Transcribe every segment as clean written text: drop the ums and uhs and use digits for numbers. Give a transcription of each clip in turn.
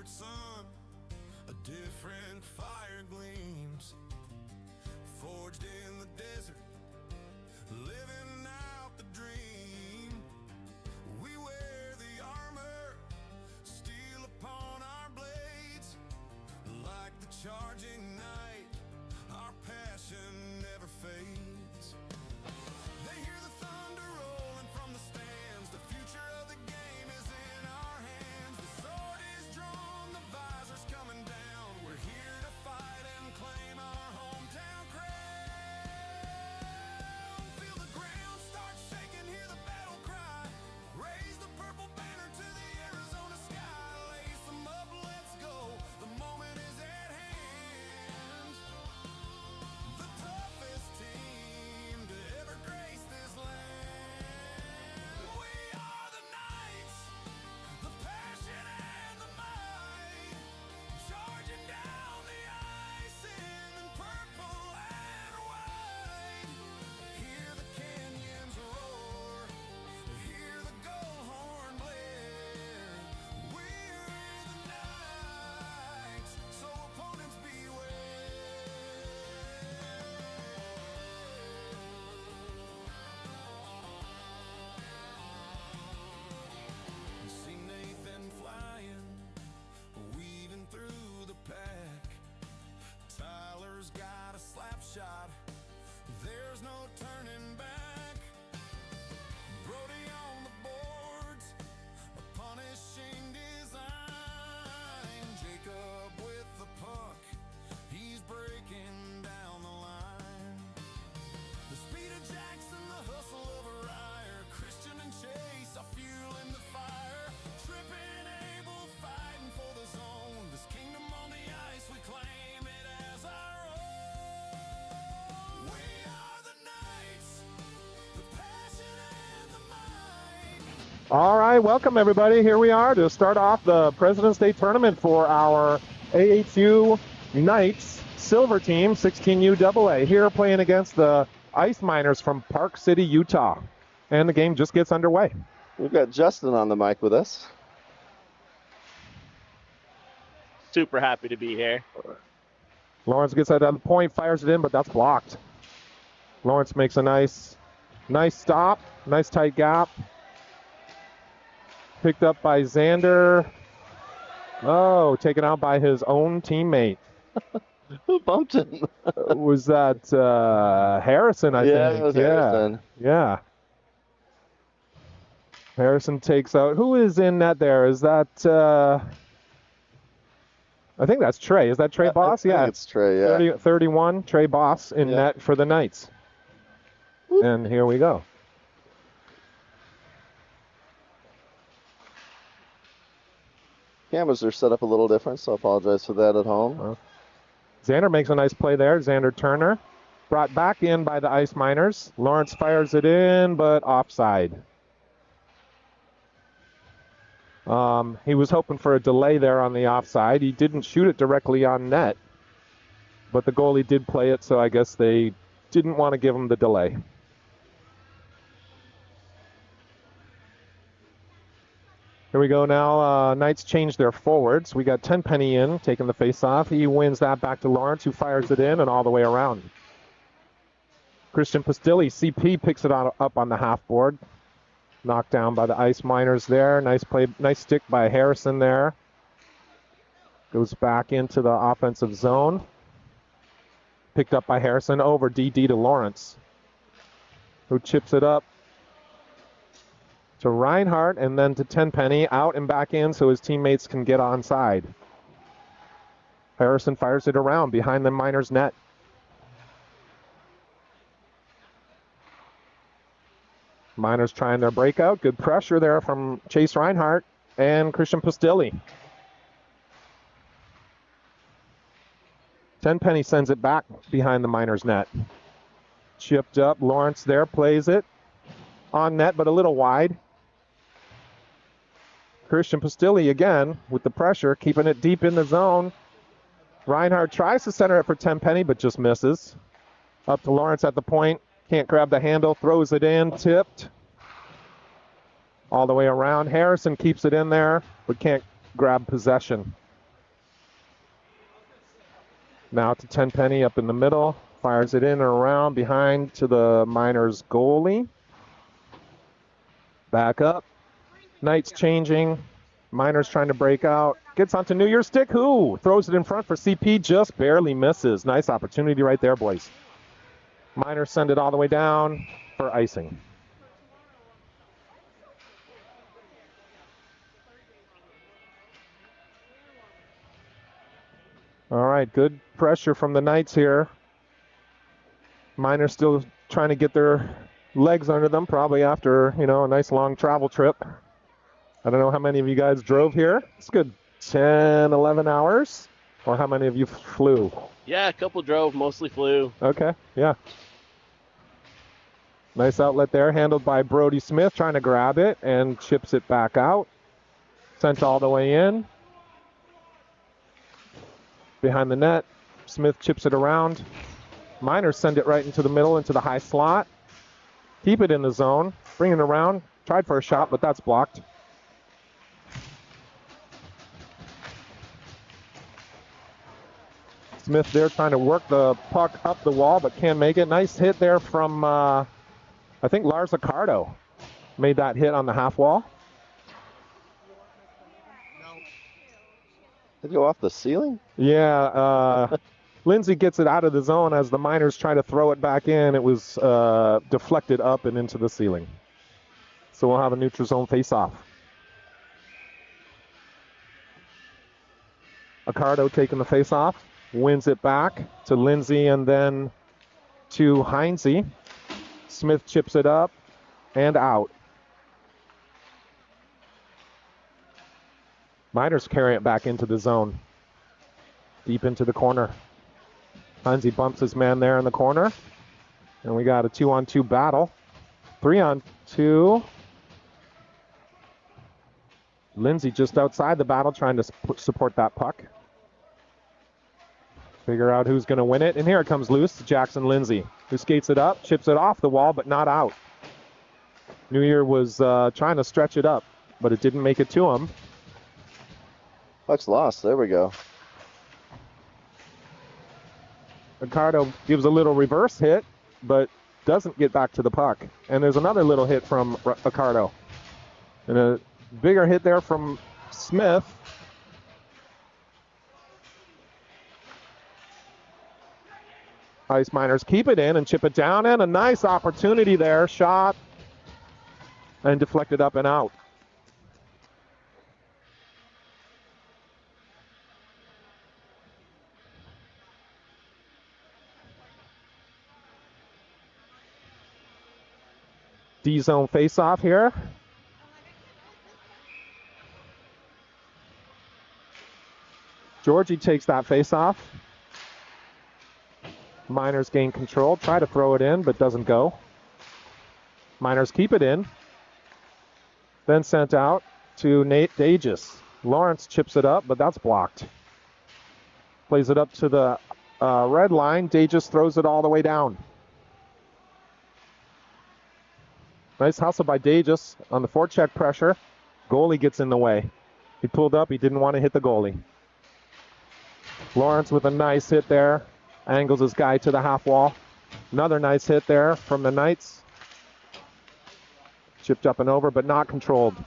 sun, a different fire gleams, forged in the desert, living out the dream. We wear the armor, steel upon our blades, like the charging night, our passion never fades. They hear the thunder rolling from the stands, the future of the game is in our hands. The sword is drawn, the visor's coming down, we're here to fight and claim our hometown crown. Feel the ground start shaking, hear the battle cry, raise the purple banner to the Arizona sky. Lace them up, let's go, the moment is at hand. The toughest team to ever grace this land. We are the Knights, the passion and the might, charging down the ice in purple and white. Hear the canyons roar, hear the gold horn blare. We're the Knights, so opponents beware. See Nathan flying, weaving through the pack. Tyler's got a slap shot, there's no turning back. Brody on the boards, a punishing design. Jacob with the puck, he's breaking down the line. The speed of Jackson, the hustle of Ryer, Christian and Chase are fueling the fire. Tripping Abel, fighting for the zone. This kingdom on the ice, we claim it as our own. We are the Knights, the passion and the might. All right, welcome everybody. Here we are to start off the President's Day tournament for our AHU Knights Silver Team, 16U AA. Here playing against the Ice Miners from Park City, Utah. And the game just gets underway. We've got Justin on the mic with us. Super happy to be here. Lawrence gets that on the point, fires it in, but that's blocked. Lawrence makes a nice stop, nice tight gap. Picked up by Xander. Oh, taken out by his own teammate. Who bumped him? Was that Harrison, I think? Yeah, it was Harrison. Yeah. Harrison takes out. Who is in net there? Is that... I think that's Trey. Is that Trey Boss? I think it's Trey, yeah. 31, Trey Boss in net for the Knights. Whoop. And here we go. Cameras are set up a little different, so I apologize for that at home. Xander makes a nice play there. Xander Turner. Brought back in by the Ice Miners. Lawrence fires it in, but offside. He was hoping for a delay there on the offside. He didn't shoot it directly on net, but the goalie did play it, so I guess they didn't want to give him the delay. Here we go now. Knights change their forwards. We got Tenpenny in, taking the face-off. He wins that back to Lawrence, who fires it in and all the way around. Christian Pastilli, CP, picks it up on the half board. Knocked down by the Ice Miners there. Nice play, nice stick by Harrison there. Goes back into the offensive zone. Picked up by Harrison over DD to Lawrence, who chips it up to Reinhardt and then to Tenpenny, out and back in so his teammates can get onside. Harrison fires it around behind the Miners' net. Miners trying their breakout. Good pressure there from Chase Reinhardt and Christian Pastilli. Tenpenny sends it back behind the Miners' net. Chipped up. Lawrence there plays it on net, but a little wide. Christian Pastilli again with the pressure, keeping it deep in the zone. Reinhardt tries to center it for Tenpenny, but just misses. Up to Lawrence at the point. Can't grab the handle, throws it in, tipped. All the way around. Harrison keeps it in there, but can't grab possession. Now to Tenpenny up in the middle. Fires it in and around behind to the Miners goalie. Back up. Knights changing. Miners trying to break out. Gets onto New Year's stick. Who throws it in front for CP? Just barely misses. Nice opportunity right there, boys. Miners send it all the way down for icing. All right, good pressure from the Knights here. Miners still trying to get their legs under them, probably after, a nice long travel trip. I don't know how many of you guys drove here. It's good 10, 11 hours. Or how many of you flew? Yeah, a couple drove, mostly flew. Okay, yeah. Nice outlet there, handled by Brody Smith, trying to grab it and chips it back out. Sent all the way in. Behind the net, Smith chips it around. Miners send it right into the middle, into the high slot. Keep it in the zone. Bring it around. Tried for a shot, but that's blocked. Smith there trying to work the puck up the wall, but can't make it. Nice hit there from, I think, Lars Accardo made that hit on the half wall. Did it go off the ceiling? Yeah, Lindsay gets it out of the zone as the Miners try to throw it back in. It was deflected up and into the ceiling. So we'll have a neutral zone face-off. Accardo taking the face-off, wins it back to Lindsay and then to Heinze. Smith chips it up and out. Miners carry it back into the zone. Deep into the corner. Heinze bumps his man there in the corner. And we got a 2-on-2 battle. 3-on-2. Lindsay just outside the battle trying to support that puck. Figure out who's going to win it. And here it comes loose. Jackson Lindsay, who skates it up, chips it off the wall, but not out. New Year was trying to stretch it up, but it didn't make it to him. Puck's lost. There we go. Ricardo gives a little reverse hit, but doesn't get back to the puck. And there's another little hit from Ricardo. And a bigger hit there from Smith. Ice Miners keep it in and chip it down, and a nice opportunity there. Shot and deflected up and out. D-zone face-off here. Georgie takes that face-off. Miners gain control, try to throw it in, but doesn't go. Miners keep it in. Then sent out to Nate Dages. Lawrence chips it up, but that's blocked. Plays it up to the red line. Dages throws it all the way down. Nice hustle by Dages on the forecheck pressure. Goalie gets in the way. He pulled up. He didn't want to hit the goalie. Lawrence with a nice hit there. Angles his guy to the half wall. Another nice hit there from the Knights. Chipped up and over, but not controlled.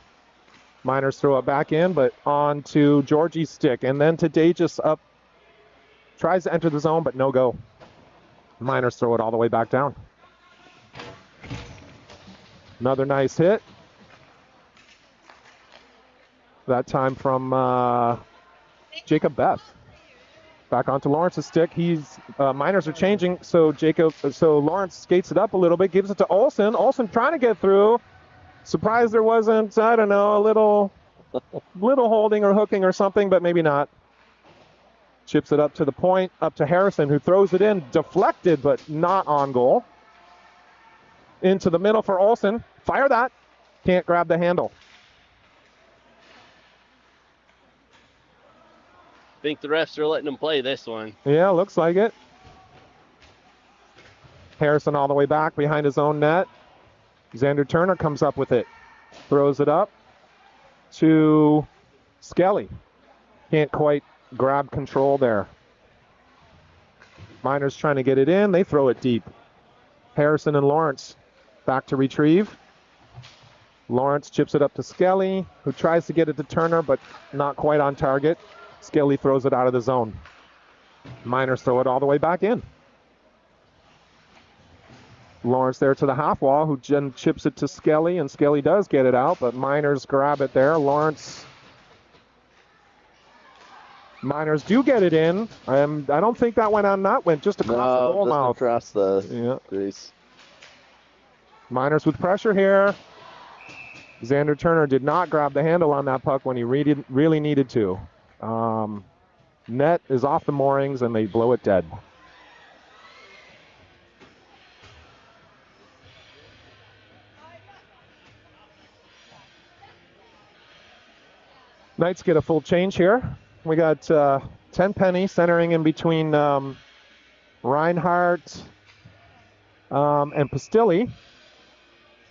Miners throw it back in, but on to Georgie's stick. And then to Dages up. Tries to enter the zone, but no go. Miners throw it all the way back down. Another nice hit. That time from Jacob Beth. Back onto Lawrence's stick. Miners are changing, so Lawrence skates it up a little bit, gives it to Olsen. Olsen trying to get through. Surprised there wasn't, I don't know, a little holding or hooking or something, but maybe not. Chips it up to the point, up to Harrison, who throws it in, deflected, but not on goal. Into the middle for Olsen. Fire that. Can't grab the handle. Think the refs are letting them play this one. Yeah, looks like it. Harrison all the way back behind his own net. Xander Turner comes up with it. Throws it up to Skelly. Can't quite grab control there. Miners trying to get it in. They throw it deep. Harrison and Lawrence back to retrieve. Lawrence chips it up to Skelly, who tries to get it to Turner, but not quite on target. Skelly throws it out of the zone. Miners throw it all the way back in. Lawrence there to the half wall, who chips it to Skelly, and Skelly does get it out, but Miners grab it there. Miners do get it in. I don't think that went on net, went just across the goal mouth. Across the crease. Miners with pressure here. Xander Turner did not grab the handle on that puck when he really needed to. Net is off the moorings, and they blow it dead. Knights get a full change here. We got Tenpenny centering in between Reinhardt and Pastilli.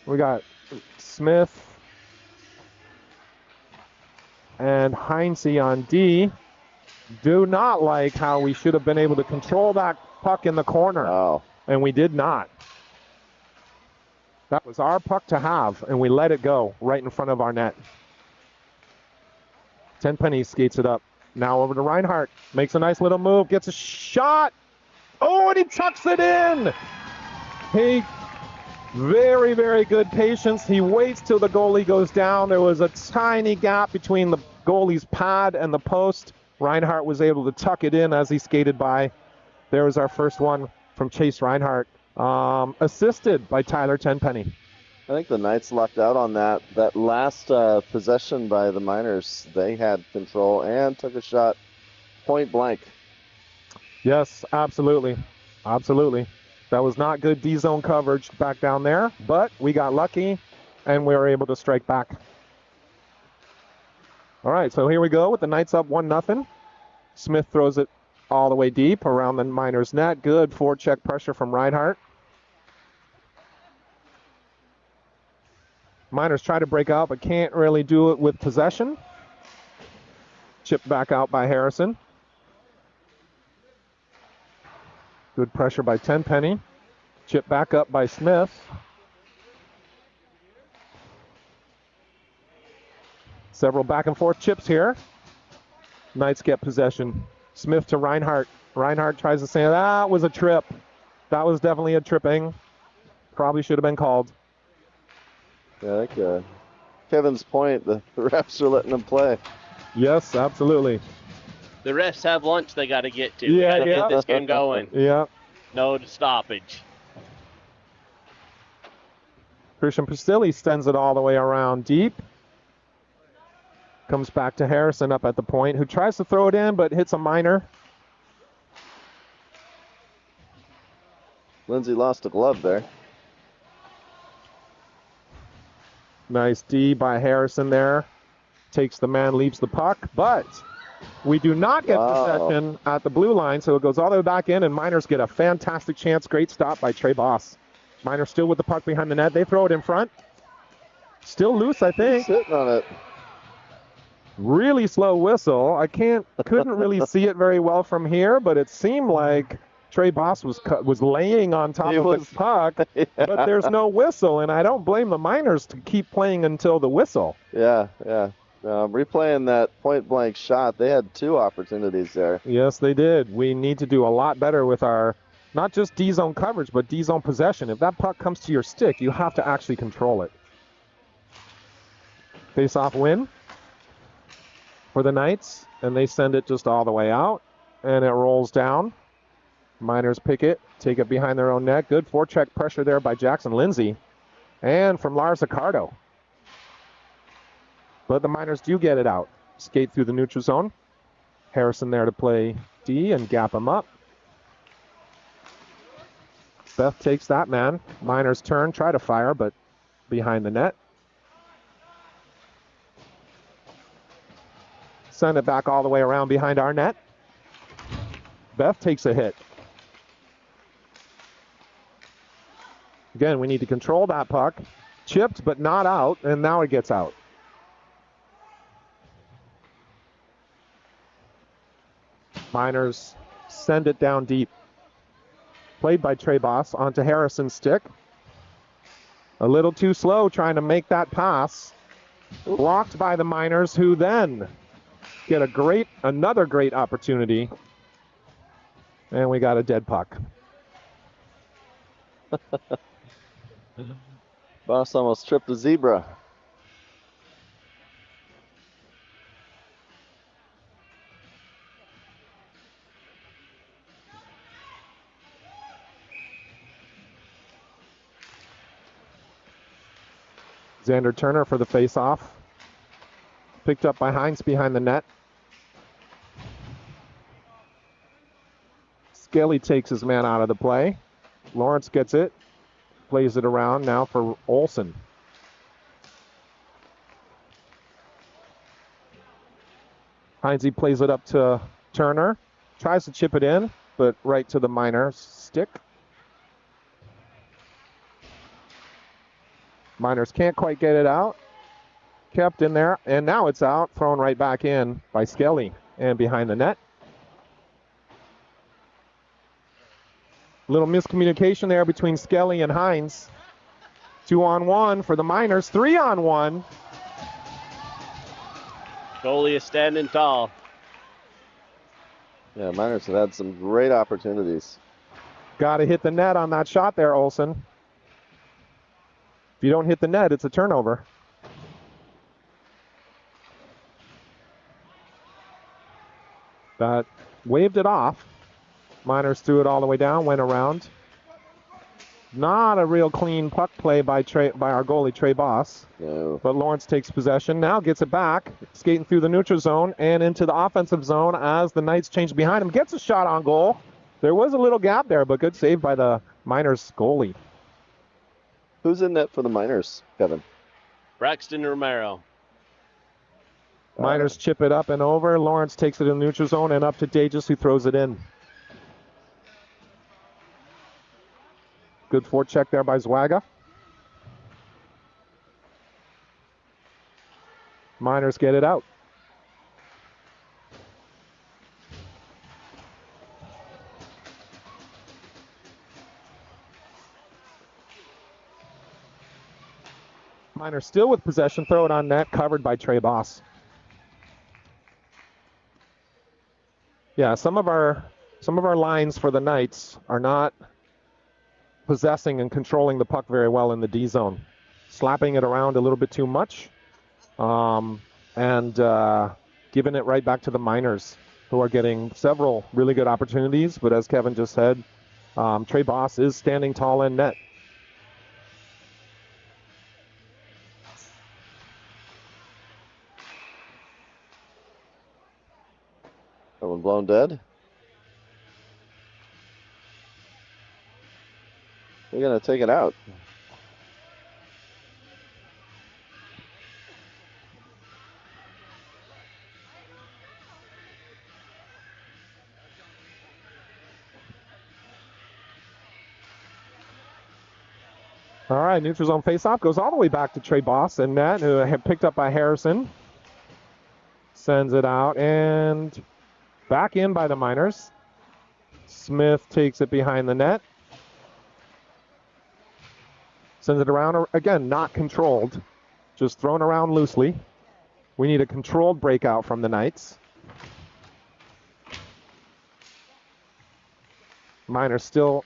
We got Smith and Heinze on D. Do not like how we should have been able to control that puck in the corner. Oh. And we did not. That was our puck to have, and we let it go right in front of our net. Tenpenny skates it up. Now over to Reinhardt. Makes a nice little move. Gets a shot. Oh, and he tucks it in. Very, very good patience. He waits till the goalie goes down. There was a tiny gap between the goalie's pad and the post. Reinhardt was able to tuck it in as he skated by. There was our first one from Chase Reinhardt, assisted by Tyler Tenpenny. I think the Knights lucked out on that. That last possession by the Miners, they had control and took a shot point blank. Yes, absolutely. Absolutely. That was not good D-zone coverage back down there, but we got lucky and we were able to strike back. All right, so here we go with the Knights up 1-0. Smith throws it all the way deep around the Miners' net. Good forecheck pressure from Reinhardt. Miners try to break out, but can't really do it with possession. Chipped back out by Harrison. Good pressure by Tenpenny. Chipped back up by Smith. Several back and forth chips here. Knights get possession. Smith to Reinhardt. Reinhardt tries to say that was a trip. That was definitely a tripping. Probably should have been called. Yeah, I think Kevin's point, the refs are letting them play. Yes, absolutely. The refs have lunch they got to get to. Yeah, Gotta yeah. Get this game going. Yeah. No stoppage. Christian Pastilli sends it all the way around deep. Comes back to Harrison up at the point, who tries to throw it in, but hits a minor. Lindsay lost a glove there. Nice D by Harrison there. Takes the man, leaves the puck, but we do not get possession at the blue line, so it goes all the way back in, and Miners get a fantastic chance. Great stop by Trey Boss. Miners still with the puck behind the net. They throw it in front. Still loose, I think. Sitting on it. Really slow whistle. Couldn't really see it very well from here, but it seemed like Trey Boss was laying on top of the puck, yeah. But there's no whistle, and I don't blame the Miners to keep playing until the whistle. Yeah. Replaying that point-blank shot, they had two opportunities there. Yes, they did. We need to do a lot better with our, not just D-zone coverage, but D-zone possession. If that puck comes to your stick, you have to actually control it. Face-off win for the Knights, and they send it just all the way out, and it rolls down. Miners pick it, take it behind their own net. Good forecheck pressure there by Jackson Lindsay, and from Lars Accardo. But the Miners do get it out. Skate through the neutral zone. Harrison there to play D and gap him up. Beth takes that man. Miners turn, try to fire, but behind the net. Send it back all the way around behind our net. Beth takes a hit. Again, we need to control that puck. Chipped, but not out, and now it gets out. Miners send it down deep. Played by Trey Boss onto Harrison's stick. A little too slow trying to make that pass. Blocked by the Miners, who then get another great opportunity. And we got a dead puck. Boss almost tripped the zebra. Xander Turner for the face-off. Picked up by Hines behind the net. Skelly takes his man out of the play. Lawrence gets it. Plays it around now for Olsen. Heinze plays it up to Turner. Tries to chip it in, but right to the Miners' stick. Miners can't quite get it out. Kept in there, and now it's out. Thrown right back in by Skelly and behind the net. Little miscommunication there between Skelly and Hines. 2-on-1 for the Miners. 3-on-1. Goalie is standing tall. Yeah, Miners have had some great opportunities. Got to hit the net on that shot there, Olsen. If you don't hit the net, it's a turnover. That waved it off. Miners threw it all the way down, went around. Not a real clean puck play by our goalie, Trey Boss. No. But Lawrence takes possession, now gets it back, skating through the neutral zone and into the offensive zone as the Knights change behind him. Gets a shot on goal. There was a little gap there, but good save by the Miners goalie. Who's in net for the Miners, Kevin? Braxton Romero. Miners chip it up and over. Lawrence takes it in the neutral zone and up to Dages, who throws it in. Good forecheck there by Zwaga. Miners get it out. Miners still with possession. Throw it on net. Covered by Trey Boss. Yeah, some of our lines for the Knights are not possessing and controlling the puck very well in the D zone. Slapping it around a little bit too much. And giving it right back to the Miners, who are getting several really good opportunities. But as Kevin just said, Trey Boss is standing tall in net. Someone blown dead? We're going to take it out. All right, neutral zone faceoff goes all the way back to Trey Boss and net, who had picked up by Harrison. Sends it out and back in by the Miners. Smith takes it behind the net. Sends it around, again, not controlled. Just thrown around loosely. We need a controlled breakout from the Knights. Miners still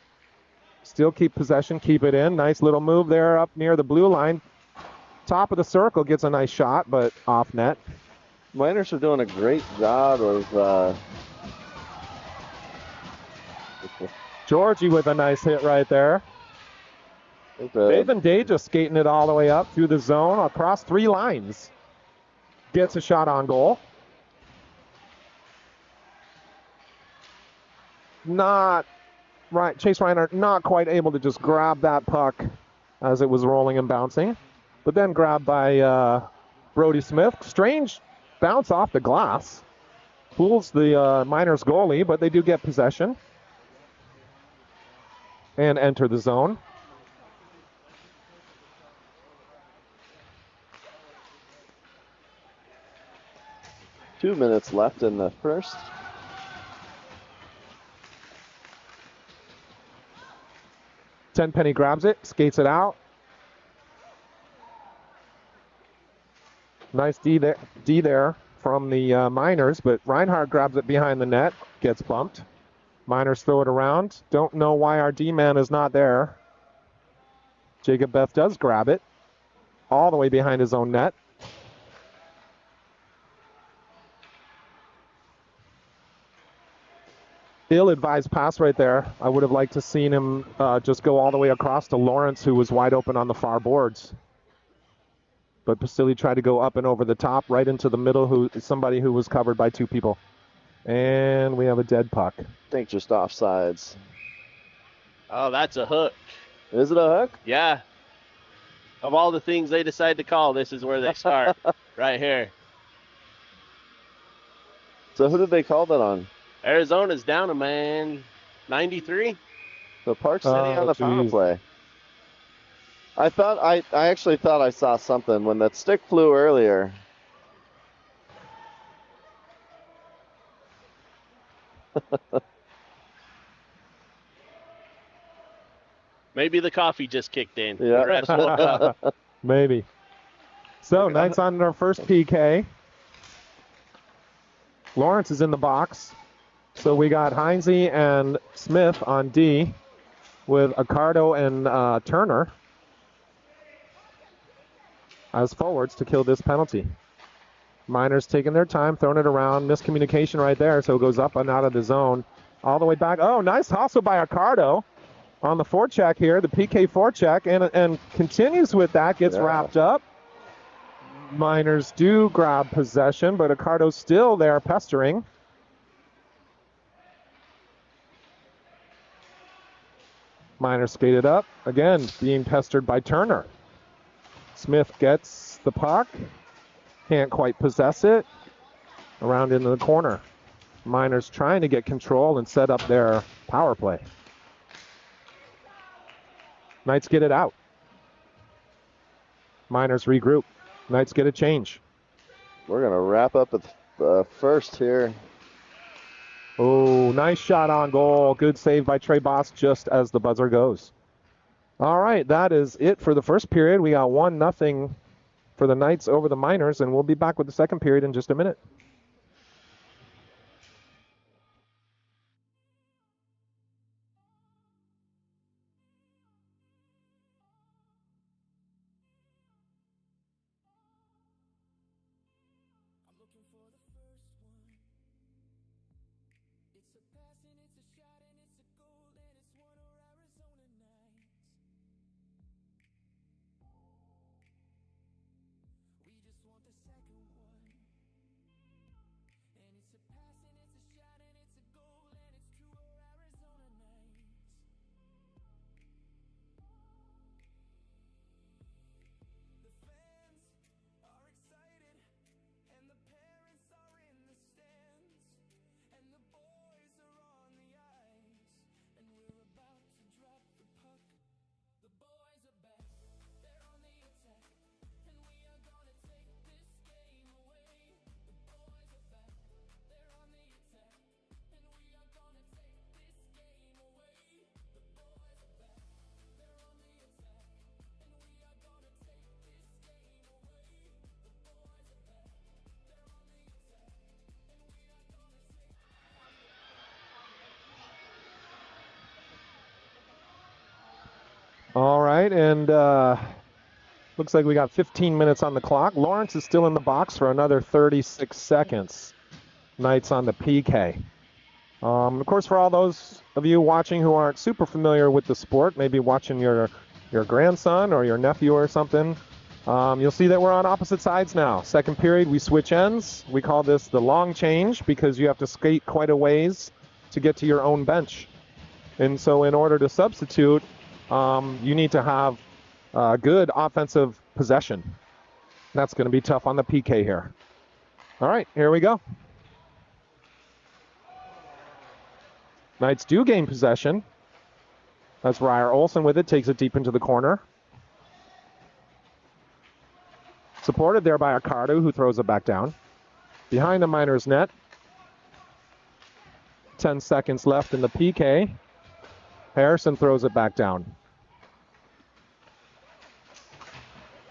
keep possession, keep it in. Nice little move there up near the blue line. Top of the circle, gets a nice shot, but off net. Miners are doing a great job of Georgie with a nice hit right there. David Day just skating it all the way up through the zone across 3 lines. Gets a shot on goal. Not right. Chase Reiner not quite able to just grab that puck as it was rolling and bouncing. But then grabbed by Brody Smith. Strange bounce off the glass. Fools the Miners goalie, but they do get possession. And enter the zone. Two minutes left in the first. Tenpenny grabs it, skates it out. Nice D there from the Miners, but Reinhardt grabs it behind the net, gets bumped. Miners throw it around. Don't know why our D-man is not there. Jacob Beth does grab it all the way behind his own net. Ill-advised pass right there. I would have liked to seen him just go all the way across to Lawrence, who was wide open on the far boards. But Basili tried to go up and over the top, right into the middle, somebody who was covered by two people. And we have a dead puck. I think just offsides. Oh, that's a hook. Is it a hook? Yeah. Of all the things they decide to call, this is where they start. Right here. So who did they call that on? Arizona's down a man. 93? The Park City on the power geez. play. I actually thought I saw something when that stick flew earlier. Maybe the coffee just kicked in. Yeah. The refs woke up. Maybe. So, Knights on their first PK. Lawrence is in the box. So we got Heinze and Smith on D with Accardo and Turner as forwards to kill this penalty. Miners taking their time, throwing it around. Miscommunication right there, so it goes up and out of the zone. All the way back. Oh, nice hustle by Accardo on the forecheck here, the PK forecheck, and continues with that, gets wrapped up. Miners do grab possession, but Accardo's still there pestering. Miners skated up, again being pestered by Turner. Smith gets the puck, can't quite possess it, around into the corner. Miners trying to get control and set up their power play. Knights get it out. Miners regroup. Knights get a change. We're going to wrap up at the first here. Oh, nice shot on goal. Good save by Trey Boss just as the buzzer goes. All right, that is it for the first period. We got 1-0 for the Knights over the Miners, and we'll be back with the second period in just a minute. I'm looking for the first one. It's a pass and it's a shot and it's a goal and it's one of Arizona nights. We just want the second one. And it's a pass and it's a shot and it's a goal and it's two of Arizona nights. The fans are excited and the parents are in the stands and the boys are on the ice and we're about to drop the puck. The boys are back, they're on the attack and we are gonna take this game away. The boys are back, they're on the attack and we are gonna take this game away. The boys are back, they're on the attack and we are gonna take this game away. The boys are back, they're on the attack and we are gonna take. All right, and looks like we got 15 minutes on the clock. Lawrence is still in the box for another 36 seconds. Knights on the PK. Of course, for all those of you watching who aren't super familiar with the sport, maybe watching your grandson or your nephew or something, you'll see that we're on opposite sides now. Second period, we switch ends. We call this the long change because you have to skate quite a ways to get to your own bench. And so in order to substitute, you need to have good offensive possession. That's going to be tough on the PK here. All right, here we go. Knights do gain possession. That's Ryer Olsen with it, takes it deep into the corner. Supported there by Accardo, who throws it back down. Behind the Miners' net. 10 seconds left in the PK. Harrison throws it back down.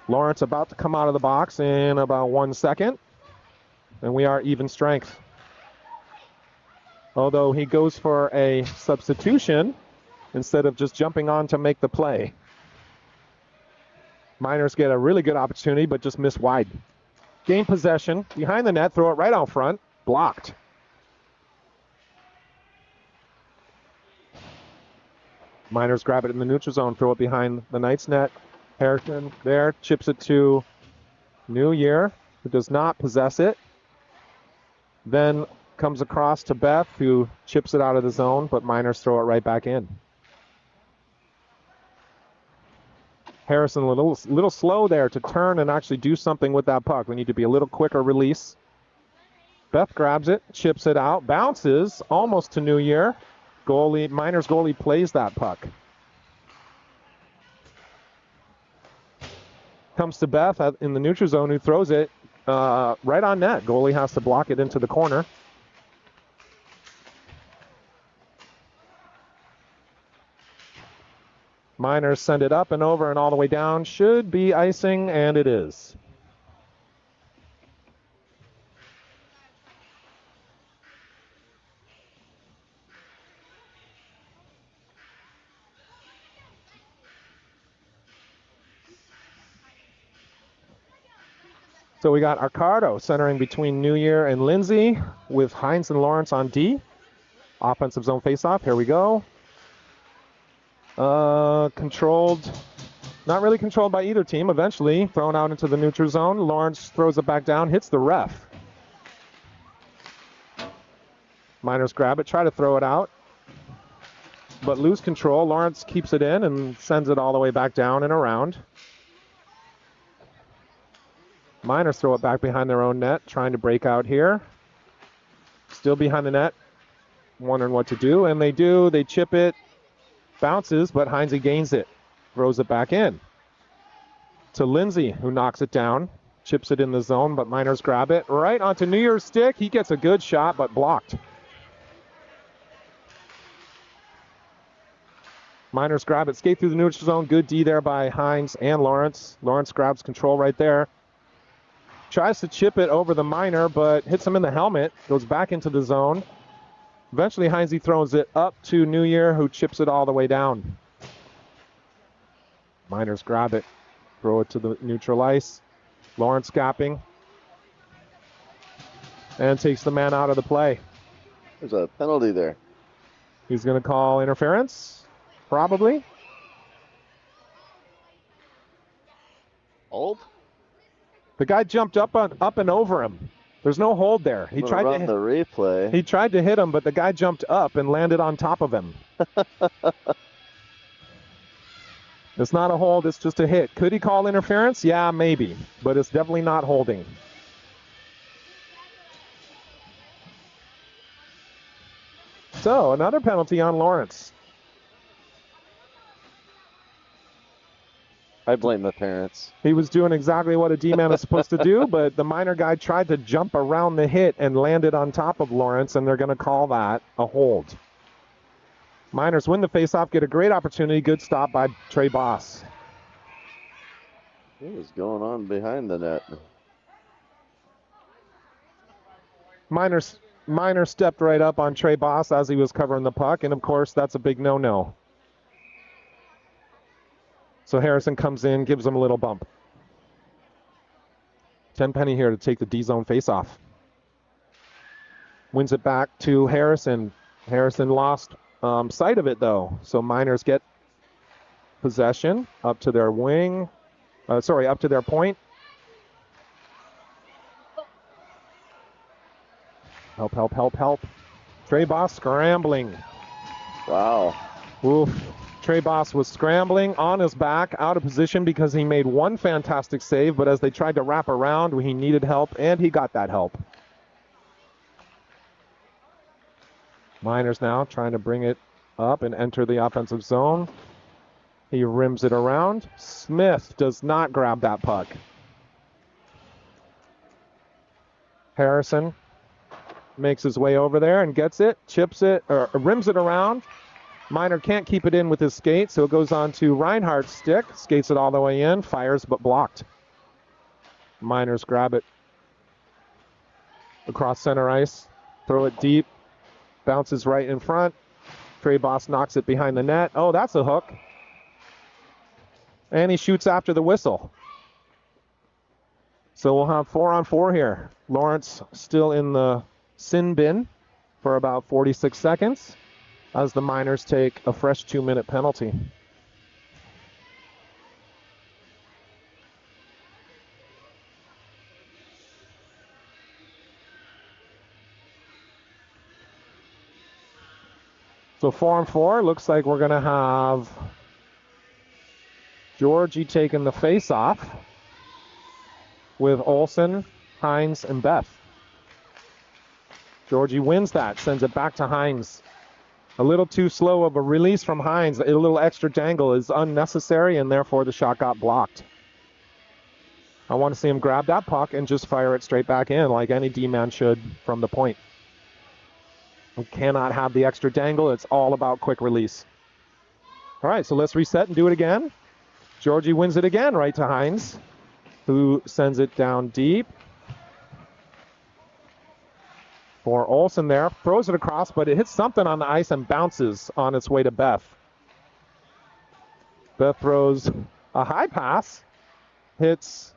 Lawrence about to come out of the box in about 1 second. And we are even strength. Although he goes for a substitution instead of just jumping on to make the play. Miners get a really good opportunity, but just miss wide. Gain possession. Behind the net, throw it right out front. Blocked. Miners grab it in the neutral zone, throw it behind the Knights net. Harrison there, chips it to New Year, who does not possess it. Then comes across to Beth, who chips it out of the zone, but Miners throw it right back in. Harrison a little slow there to turn and actually do something with that puck. We need to be a little quicker release. Beth grabs it, chips it out, bounces almost to New Year. Miners goalie plays that puck. Comes to Beth in the neutral zone, who throws it right on net. Goalie has to block it into the corner. Miners send it up and over and all the way down. Should be icing, and it is. So we got Arcardo centering between New Year and Lindsay with Hines and Lawrence on D. Offensive zone faceoff. Here we go. Controlled. Not really controlled by either team. Eventually thrown out into the neutral zone. Lawrence throws it back down, hits the ref. Miners grab it, try to throw it out, but lose control. Lawrence keeps it in and sends it all the way back down and around. Miners throw it back behind their own net, trying to break out here. Still behind the net, wondering what to do, and they do. They chip it, bounces, but Heinze gains it, throws it back in. To Lindsay, who knocks it down, chips it in the zone, but Miners grab it. Right onto New Year's stick. He gets a good shot, but blocked. Miners grab it, skate through the neutral zone. Good D there by Hines and Lawrence. Lawrence grabs control right there. Tries to chip it over the Miner, but hits him in the helmet. Goes back into the zone. Eventually, Heinze throws it up to New Year, who chips it all the way down. Miners grab it. Throw it to the neutral ice. Lawrence gapping. And takes the man out of the play. There's a penalty there. He's going to call interference. Probably. Hold? The guy jumped up and over him. There's no hold there. He tried to run the replay. He tried to hit him, but the guy jumped up and landed on top of him. It's not a hold, it's just a hit. Could he call interference? Yeah, maybe, but it's definitely not holding. So, another penalty on Lawrence. I blame the parents. He was doing exactly what a D-man is supposed to do, but the Miner guy tried to jump around the hit and landed on top of Lawrence, and they're going to call that a hold. Miners win the faceoff, get a great opportunity. Good stop by Trey Boss. What was going on behind the net? Miners stepped right up on Trey Boss as he was covering the puck, and of course that's a big no-no. So Harrison comes in, gives him a little bump. Tenpenny here to take the D-zone faceoff. Wins it back to Harrison. Harrison lost sight of it, though. So Miners get possession up to their wing. Up to their point. Help. Trey Boss scrambling. Wow. Oof. Trey Boss was scrambling on his back, out of position because he made one fantastic save, but as they tried to wrap around, he needed help, and he got that help. Miners now trying to bring it up and enter the offensive zone. He rims it around. Smith does not grab that puck. Harrison makes his way over there and gets it, chips it, or rims it around. Miner can't keep it in with his skate, so it goes on to Reinhardt's stick. Skates it all the way in, fires but blocked. Miners grab it across center ice, throw it deep, bounces right in front. Trey Boss knocks it behind the net. Oh, that's a hook. And he shoots after the whistle. So we'll have 4-on-4 here. Lawrence still in the sin bin for about 46 seconds as the Miners take a fresh 2-minute penalty. So 4-on-4, looks like we're going to have Georgie taking the face-off with Olsen, Hines, and Beth. Georgie wins that, sends it back to Hines. A little too slow of a release from Hines. A little extra jangle is unnecessary, and therefore the shot got blocked. I want to see him grab that puck and just fire it straight back in like any D-man should from the point. We cannot have the extra dangle. It's all about quick release. All right, so let's reset and do it again. Georgie wins it again right to Hines, who sends it down deep. For Olsen there, throws it across, but it hits something on the ice and bounces on its way to Beth. Beth throws a high pass, hits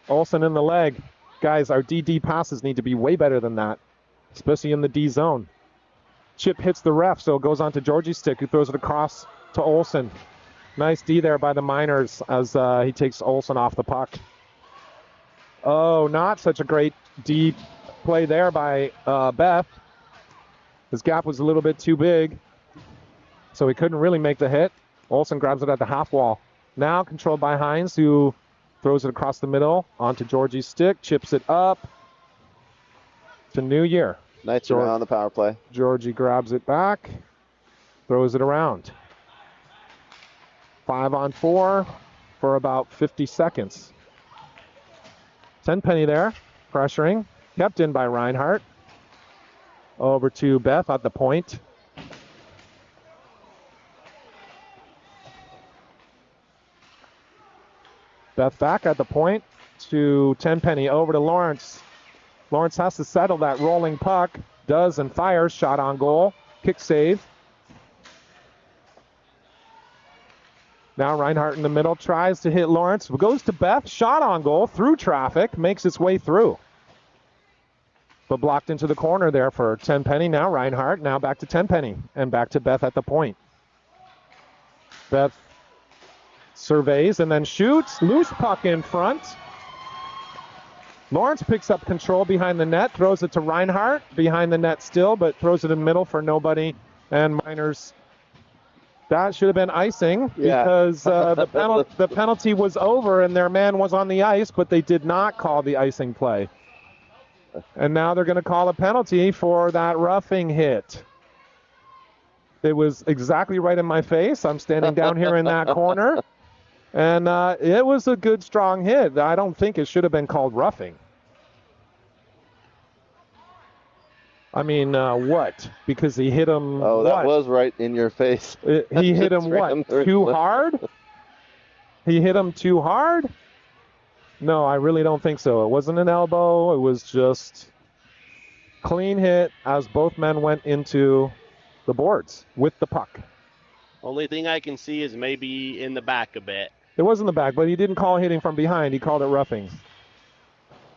Olsen in the leg. Guys, our DD passes need to be way better than that, especially in the D zone. Chip hits the ref, so it goes on to Georgie's stick, who throws it across to Olsen. Nice D there by the Miners as he takes Olsen off the puck. Oh, not such a great D play there by Beth. His gap was a little bit too big, so he couldn't really make the hit. Olsen grabs it at the half wall. Now controlled by Hines, who throws it across the middle onto Georgie's stick, chips it up to New Year. Nice on the power play. Georgie grabs it back, throws it around. 5-on-4 for about 50 seconds. Tenpenny there, pressuring. Kept in by Reinhardt. Over to Beth at the point. Beth back at the point to Tenpenny. Over to Lawrence. Lawrence has to settle that rolling puck. Does and fires. Shot on goal. Kick save. Now Reinhardt in the middle tries to hit Lawrence. Goes to Beth. Shot on goal through traffic. Makes its way through. But blocked into the corner there for Tenpenny. Now Reinhardt. Now back to Tenpenny. And back to Beth at the point. Beth surveys and then shoots. Loose puck in front. Lawrence picks up control behind the net. Throws it to Reinhardt. Behind the net still, but throws it in the middle for nobody. And Miners. That should have been icing because the penalty was over and their man was on the ice, but they did not call the icing play. And now they're going to call a penalty for that roughing hit. It was exactly right in my face. I'm standing down here in that corner. And it was a good, strong hit. I don't think it should have been called roughing. I mean, what? Because he hit him. Oh, that what? was right in your face. He hit him what? Too hard? He hit him too hard? No, I really don't think so. It wasn't an elbow. It was just clean hit as both men went into the boards with the puck. Only thing I can see is maybe in the back a bit. It was in the back, but he didn't call hitting from behind. He called it roughing.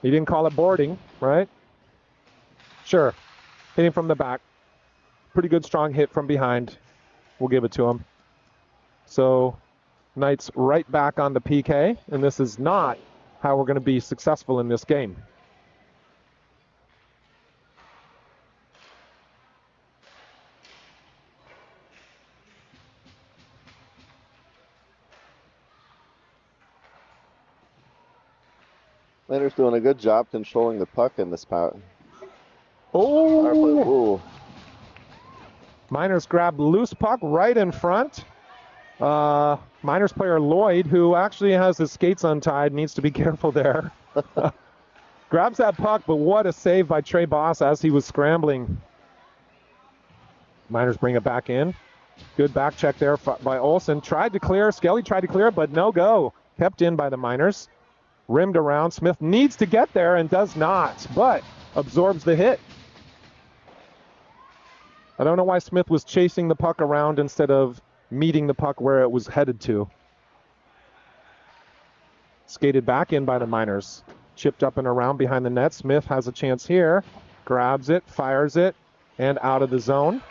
He didn't call it boarding, right? Sure. Hitting from the back. Pretty good, strong hit from behind. We'll give it to him. So, Knights right back on the PK, and this is not how we're going to be successful in this game. Leonard's doing a good job controlling the puck in this power. Oh! Miners grab loose puck right in front. Miners player Lloyd, who actually has his skates untied, needs to be careful there. Grabs that puck, but what a save by Trey Boss as he was scrambling. Miners bring it back in. Good back check there by Olsen. Tried to clear. Skelly tried to clear, but no go. Kept in by the Miners. Rimmed around. Smith needs to get there and does not, but absorbs the hit. I don't know why Smith was chasing the puck around instead of meeting the puck where it was headed to. Skated back in by the Miners. Chipped up and around behind the net. Smith has a chance here. Grabs it, fires it, and out of the zone.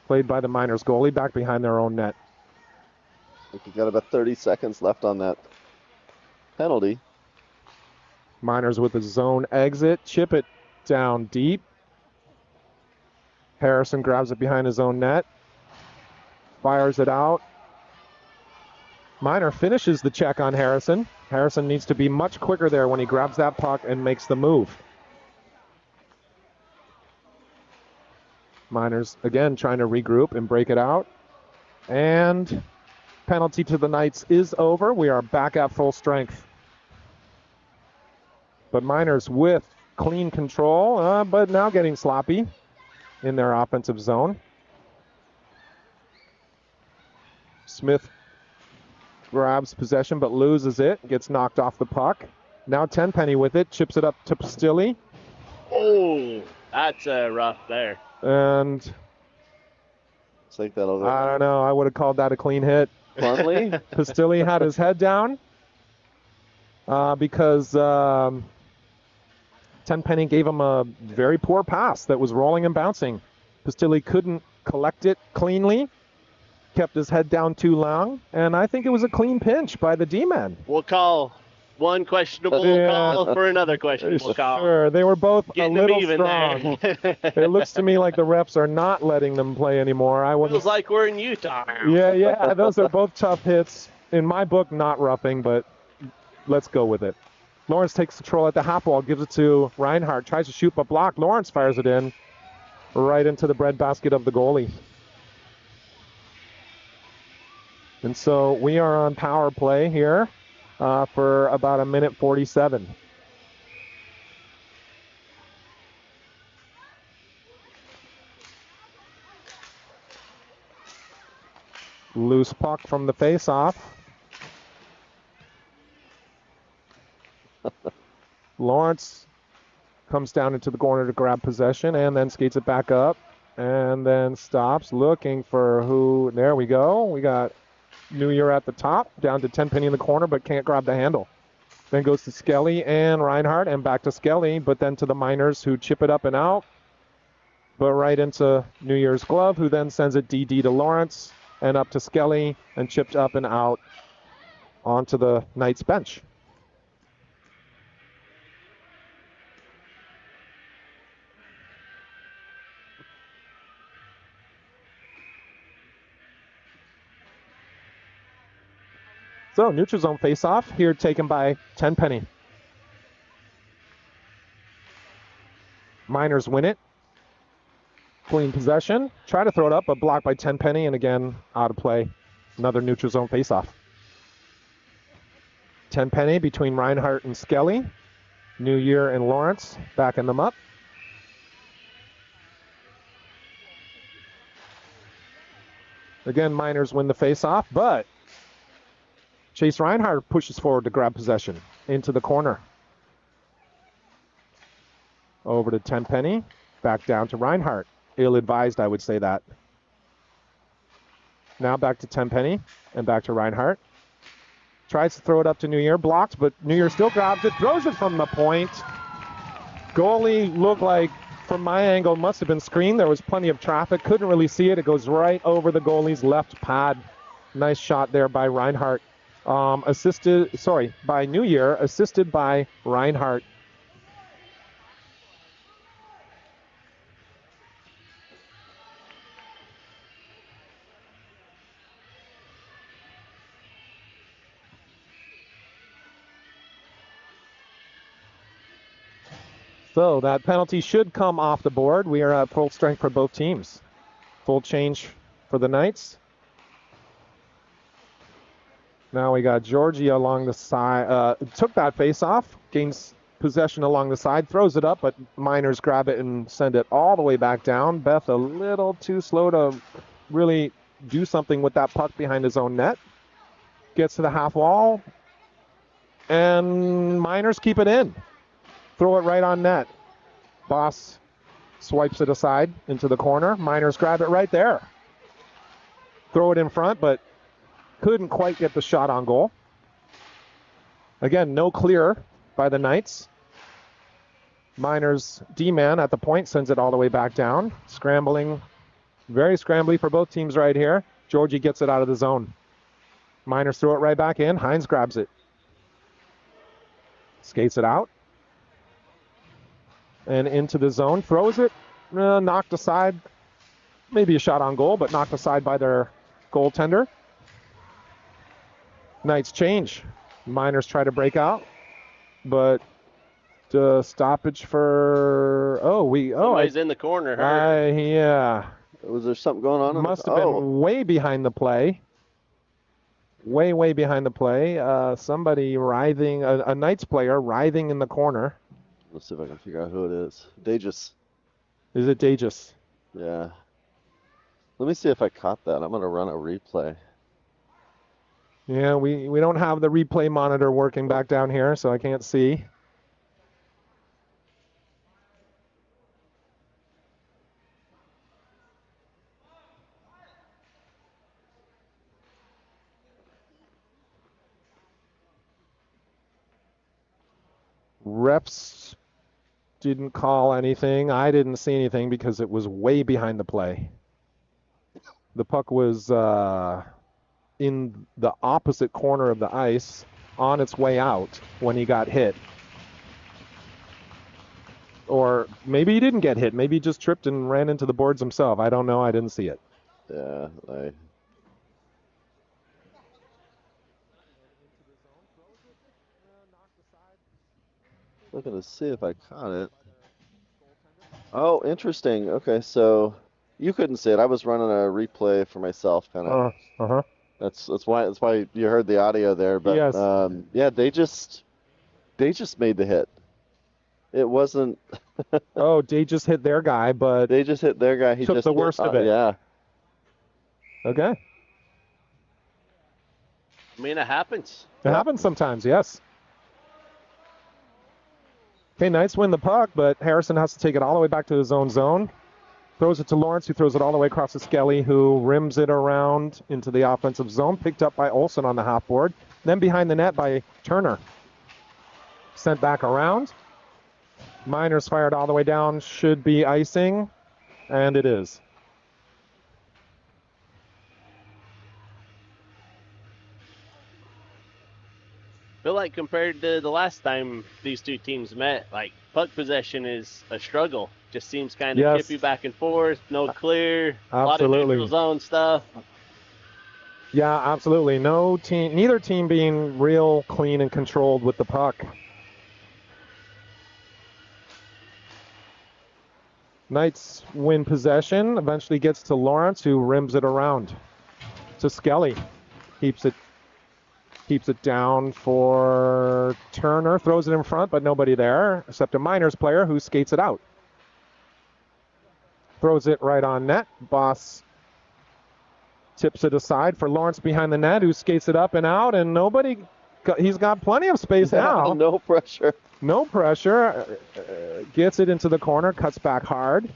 Played by the Miners goalie back behind their own net. I think we've got about 30 seconds left on that penalty. Miners with a zone exit. Chip it down deep. Harrison grabs it behind his own net. Fires it out. Miner finishes the check on Harrison. Harrison needs to be much quicker there when he grabs that puck and makes the move. Miners again trying to regroup and break it out. And penalty to the Knights is over. We are back at full strength. But Miners with clean control, but now getting sloppy in their offensive zone. Smith grabs possession but loses it, gets knocked off the puck. Now Tenpenny with it, chips it up to Pastilli. Oh, that's rough there. And I think that'll go. I don't know, I would have called that a clean hit. Bluntly? Pastilli had his head down because Tenpenny gave him a very poor pass that was rolling and bouncing. Pastilli couldn't collect it cleanly, kept his head down too long, and I think it was a clean pinch by the D-man. We'll call one questionable call for another questionable call. Sure, they were both Getting a them little even strong. there. It looks to me like the refs are not letting them play anymore. I wouldn't. Feels like we're in Utah now. Yeah, those are both tough hits. In my book, not roughing, but let's go with it. Lawrence takes control at the half wall, gives it to Reinhardt, tries to shoot but blocked. Lawrence fires it in right into the breadbasket of the goalie. And so we are on power play here for about a minute 47. Loose puck from the face-off. Lawrence comes down into the corner to grab possession and then skates it back up and then stops looking for who. There we go. We got New Year at the top, down to Tenpenny in the corner, but can't grab the handle. Then goes to Skelly and Reinhardt and back to Skelly, but then to the Miners who chip it up and out, but right into New Year's glove, who then sends it DD to Lawrence and up to Skelly and chipped up and out onto the Knights bench. So, neutral zone face-off here taken by Tenpenny. Miners win it. Clean possession. Try to throw it up, but blocked by Tenpenny, and again, out of play. Another neutral zone face-off. Tenpenny between Reinhardt and Skelly. New Year and Lawrence backing them up. Again, Miners win the face-off, but Chase Reinhardt pushes forward to grab possession into the corner. Over to Tenpenny, back down to Reinhardt. Ill-advised, I would say that. Now back to Tenpenny and back to Reinhardt. Tries to throw it up to New Year, blocked, but New Year still grabs it, throws it from the point. Goalie looked like, from my angle, must have been screened. There was plenty of traffic, couldn't really see it. It goes right over the goalie's left pad. Nice shot there by Reinhardt. By New Year, assisted by Reinhardt. So that penalty should come off the board. We are at full strength for both teams. Full change for the Knights. Now we got Georgia along the side. Took that face off, gains possession along the side, throws it up, but Miners grab it and send it all the way back down. Beth a little too slow to really do something with that puck behind his own net. Gets to the half wall. And Miners keep it in. Throw it right on net. Boss swipes it aside into the corner. Miners grab it right there. Throw it in front, but couldn't quite get the shot on goal. Again, no clear by the Knights. Miners D-man at the point sends it all the way back down. Scrambling, very scrambly for both teams right here. Georgie gets it out of the zone. Miners throw it right back in. Hines grabs it. Skates it out. And into the zone. Throws it. Knocked aside. Maybe a shot on goal, but knocked aside by their goaltender. Knights change. Miners try to break out. But stoppage for... Somebody's in the corner. Yeah. Was there something going on? Must have been way behind the play. Way behind the play. Somebody writhing, a Knights player writhing in the corner. Let's see if I can figure out who it is. Daegis. Is it Daegis? Yeah. Let me see if I caught that. I'm going to run a replay. Yeah, we don't have the replay monitor working back down here, so I can't see. Refs didn't call anything. I didn't see anything because it was way behind the play. The puck was in the opposite corner of the ice on its way out when he got hit. Or maybe he didn't get hit. Maybe he just tripped and ran into the boards himself. I don't know. I didn't see it. Yeah, looking to see if I caught it. Oh, interesting. Okay, so you couldn't see it. I was running a replay for myself, kind of. That's why you heard the audio there. But yes. Yeah, they just made the hit. It wasn't. They just hit their guy, but they just hit their guy. He took just the worst of it. Yeah. Okay. I mean, it happens. It happens sometimes, yes. Okay, Knights win the puck, but Harrison has to take it all the way back to his own zone. Throws it to Lawrence, who throws it all the way across to Skelly, who rims it around into the offensive zone. Picked up by Olsen on the half board. Then behind the net by Turner. Sent back around. Miners fired all the way down. Should be icing. And it is. I feel like compared to the last time these two teams met, like puck possession is a struggle. Just seems kind of chippy back and forth, no clear, a lot of neutral zone stuff. Yeah, absolutely. Neither team being real clean and controlled with the puck. Knights win possession, eventually gets to Lawrence, who rims it around to Skelly. Keeps it down for Turner, throws it in front, but nobody there, except a Miners player who skates it out. Throws it right on net. Boss tips it aside for Lawrence behind the net, who skates it up and out, and he's got plenty of space now. No pressure. No pressure. Gets it into the corner, cuts back hard.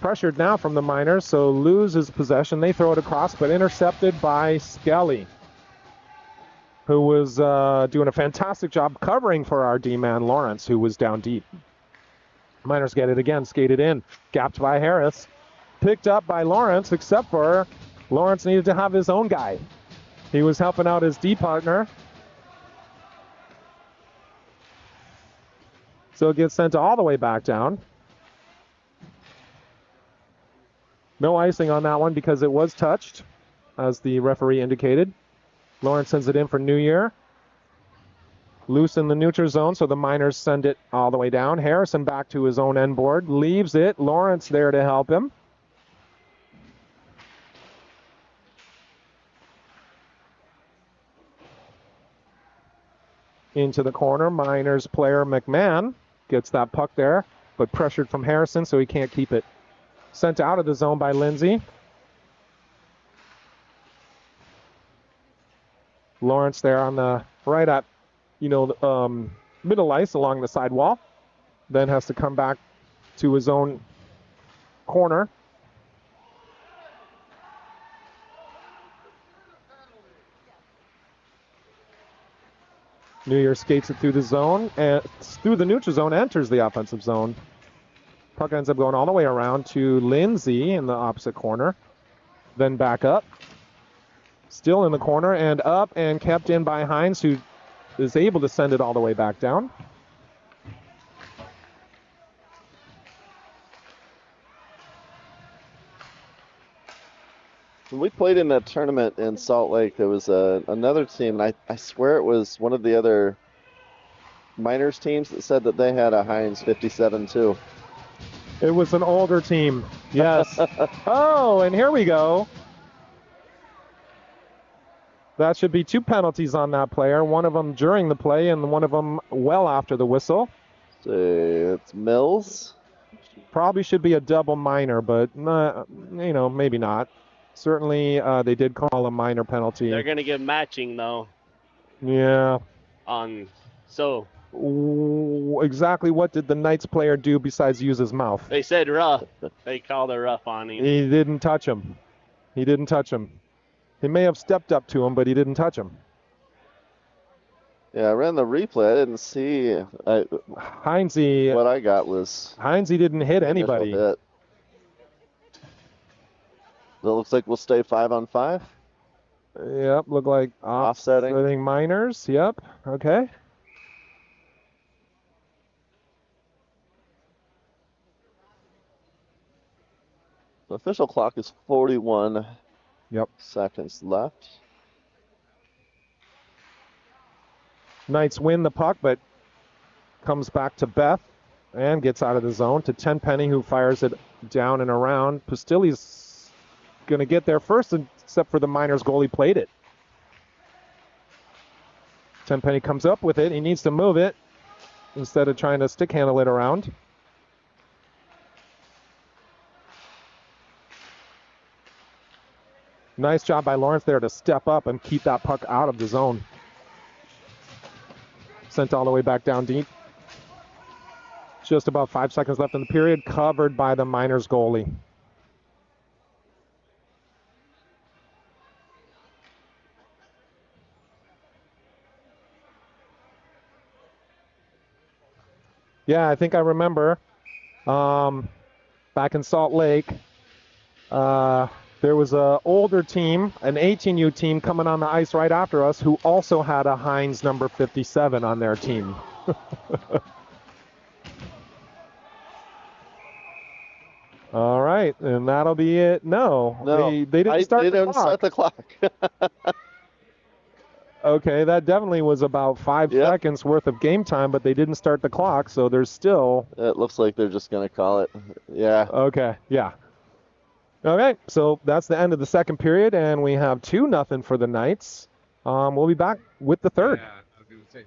Pressured now from the Miners, so loses possession. They throw it across, but intercepted by Skelly, who was doing a fantastic job covering for our D-man Lawrence, who was down deep. Miners get it again, skated in, gapped by Harris. Picked up by Lawrence, except for Lawrence needed to have his own guy. He was helping out his D partner. So it gets sent all the way back down. No icing on that one because it was touched, as the referee indicated. Lawrence sends it in for New Year. Loose in the neutral zone, so the Miners send it all the way down. Harrison back to his own end board, leaves it. Lawrence there to help him. Into the corner, Miners player McMahon gets that puck there, but pressured from Harrison, so he can't keep it. Sent out of the zone by Lindsay. Lawrence there on the right at, middle ice along the side wall. Then has to come back to his own corner. New Year skates it through the zone, and through the neutral zone, enters the offensive zone. Puck ends up going all the way around to Lindsay in the opposite corner. Then back up. Still in the corner and up and kept in by Hines, who is able to send it all the way back down. When we played in that tournament in Salt Lake, there was another team, and I swear it was one of the other minors teams that said that they had a Heinz 57 too. It was an older team, yes. Oh, and here we go. That should be 2 penalties on that player, one of them during the play and one of them well after the whistle. So it's Mills. Probably should be a double minor, but maybe not. Certainly, they did call a minor penalty. They're going to give matching, though. Yeah. Exactly what did the Knights player do besides use his mouth? They said rough. They called it rough on him. He didn't touch him. He may have stepped up to him, but he didn't touch him. Yeah, I ran the replay. I didn't see. Heinze. What I got was. Heinze didn't hit anybody. Hit. It looks like we'll stay 5-on-5. Yep, look like offsetting minors. Yep, okay. The official clock is 41 seconds left. Knights win the puck, but comes back to Beth and gets out of the zone to Tenpenny, who fires it down and around. Pastilli's going to get there first, except for the Miners goalie played it. Tenpenny comes up with it. He needs to move it instead of trying to stick handle it around. Nice job by Lawrence there to step up and keep that puck out of the zone. Sent all the way back down deep. Just about 5 seconds left in the period, covered by the Miners goalie. Yeah, I think I remember back in Salt Lake, there was an older team, an 18U team coming on the ice right after us who also had a Heinz number 57 on their team. All right, and that'll be it. No, they didn't start the clock. Okay, that definitely was about 5 seconds worth of game time, but they didn't start the clock, so there's still... It looks like they're just going to call it. Yeah. Okay, yeah. Okay, so that's the end of the second period, and we have 2-0 for the Knights. We'll be back with the third. Yeah, I was going to say,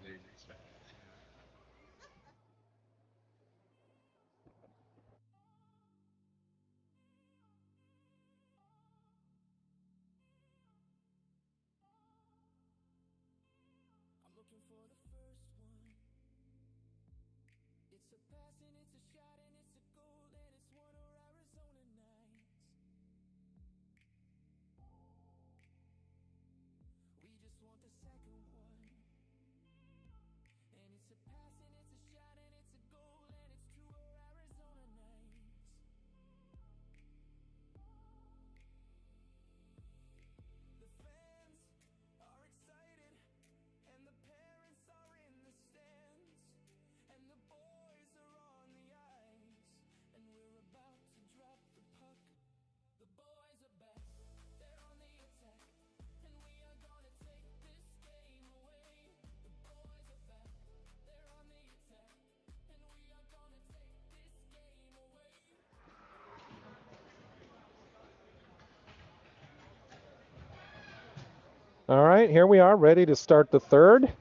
All right, here we are, ready to start the third.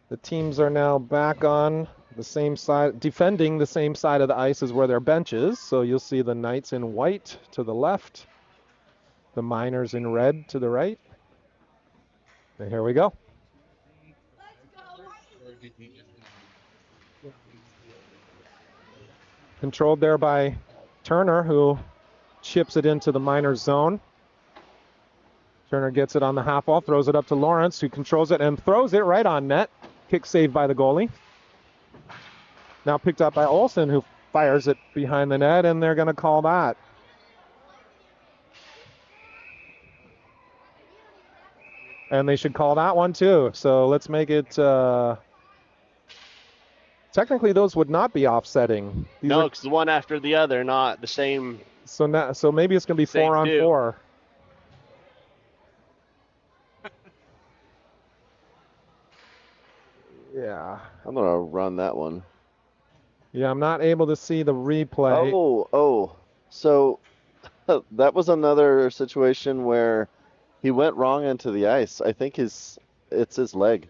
The teams are now back on the same side, defending the same side of the ice as where their bench is. So you'll see the Knights in white to the left, the Miners in red to the right. And here we go. Controlled there by Turner, who chips it into the minor zone. Turner gets it on the half wall, throws it up to Lawrence, who controls it and throws it right on net. Kick saved by the goalie. Now picked up by Olsen, who fires it behind the net, and they're going to call that. And they should call that one too. So let's make it... technically, those would not be offsetting. No, because one after the other, not the same. So maybe it's going to be 4-on-4. Yeah. I'm going to run that one. Yeah, I'm not able to see the replay. Oh. So that was another situation where he went wrong into the ice. I think it's his leg.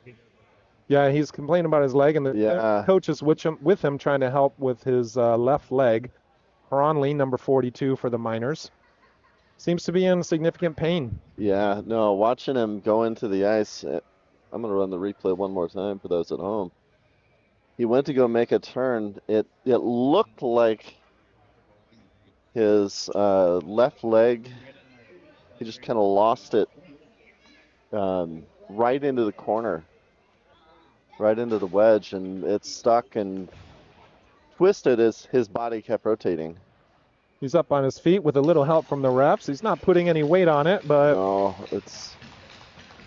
Yeah, he's complaining about his leg, and the coach is with him trying to help with his left leg. Hronley, number 42 for the Miners, seems to be in significant pain. Yeah, no, watching him go into the ice, I'm going to run the replay one more time for those at home. He went to go make a turn. It looked like his left leg, he just kind of lost it right into the corner, right into the wedge, and it stuck and twisted as his body kept rotating. He's up on his feet with a little help from the refs. He's not putting any weight on it, but... No, it's...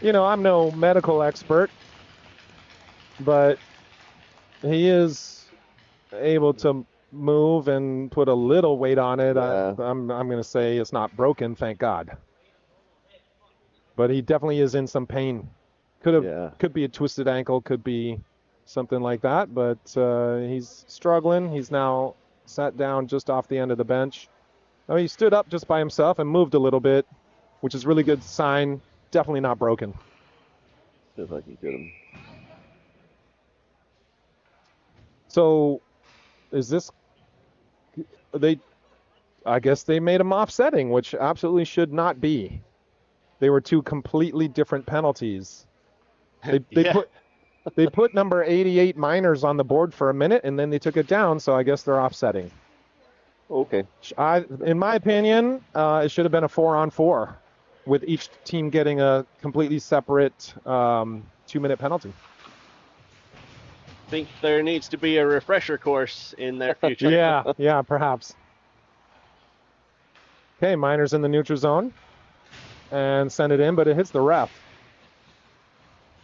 I'm no medical expert, but he is able to move and put a little weight on it. Yeah. I'm going to say it's not broken, thank God. But he definitely is in some pain. Could be a twisted ankle, could be something like that, but he's struggling. He's now sat down just off the end of the bench. He stood up just by himself and moved a little bit, which is really good sign. Definitely not broken. See if I can get him. So, is this... I guess they made him offsetting, which absolutely should not be. They were two completely different penalties. They put number 88 Miners on the board for a minute, and then they took it down, so I guess they're offsetting. Okay. In my opinion, it should have been a 4-on-4, with each team getting a completely separate 2-minute penalty. I think there needs to be a refresher course in their future. Yeah, perhaps. Okay, Miners in the neutral zone, and send it in, but it hits the ref.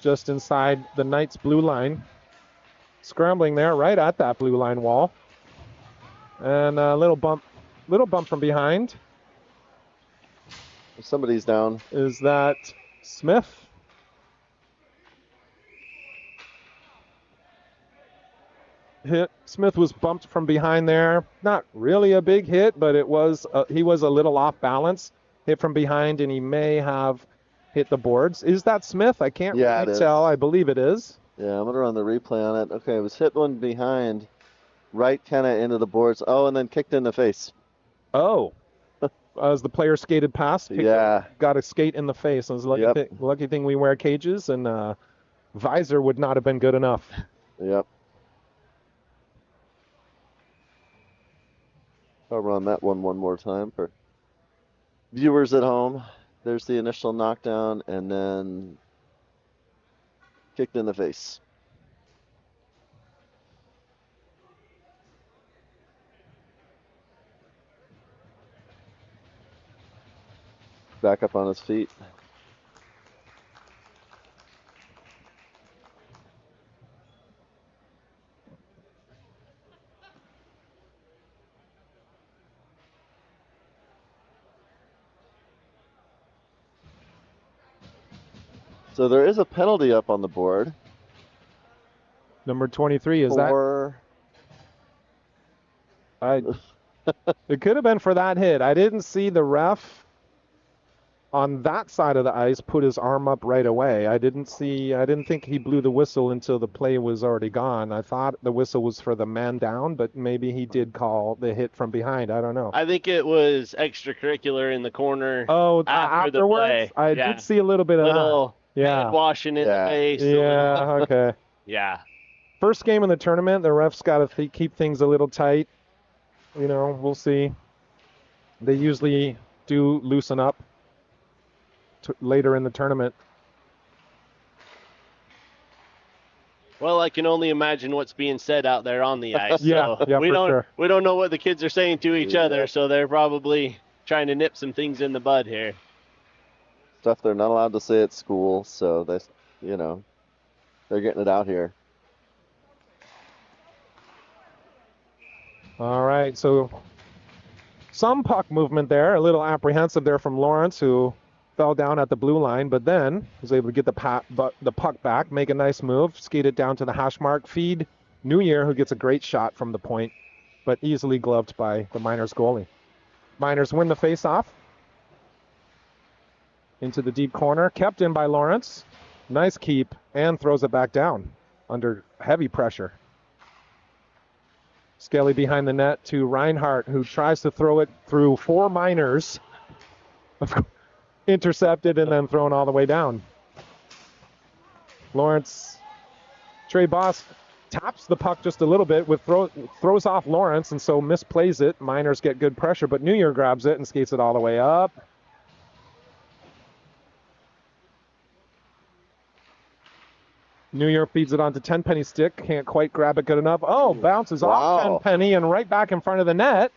Just inside the Knights' blue line. Scrambling there, right at that blue line wall. And a little bump from behind. Somebody's down. Is that Smith? Smith was bumped from behind there. Not really a big hit, but he was a little off balance. Hit from behind, and he may have hit the boards. Is that Smith? I can't really tell. I believe it is. Yeah, I'm going to run the replay on it. Okay, it was hit one behind, right kind of into the boards. Oh, and then kicked in the face. Oh. As the player skated past, got a skate in the face. It was a lucky thing we wear cages, and visor would not have been good enough. Yep. I'll run that one more time for viewers at home. There's the initial knockdown, and then kicked in the face. Back up on his feet. So there is a penalty up on the board. Number 23, is that? It could have been for that hit. I didn't see the ref on that side of the ice put his arm up right away. I didn't think he blew the whistle until the play was already gone. I thought the whistle was for the man down, but maybe he did call the hit from behind. I don't know. I think it was extracurricular in the corner. Oh, afterwards? The play. I did see a little bit of that. Yeah. Washing in the face. Yeah, okay. Yeah. First game in the tournament, the refs got to keep things a little tight. You know, we'll see. They usually do loosen up later in the tournament. Well, I can only imagine what's being said out there on the ice. Yeah, So yeah, we for don't sure. we don't know what the kids are saying to each other, so they're probably trying to nip some things in the bud here. Stuff they're not allowed to say at school, so they, you know, they're getting it out here. All right, so some puck movement there, a little apprehensive there from Lawrence, who fell down at the blue line, but then was able to get the puck back, make a nice move, skate it down to the hash mark, feed New Year, who gets a great shot from the point, but easily gloved by the Miners goalie. Miners win the faceoff into the deep corner, kept in by Lawrence. Nice keep, and throws it back down under heavy pressure. Skelly behind the net to Reinhardt, who tries to throw it through 4 Miners. Intercepted and then thrown all the way down. Lawrence, Trey Boss taps the puck just a little bit, throws off Lawrence, and so misplays it. Miners get good pressure, but New Year grabs it and skates it all the way up. New Year feeds it onto Tenpenny stick. Can't quite grab it good enough. Oh, bounces off Tenpenny and right back in front of the net.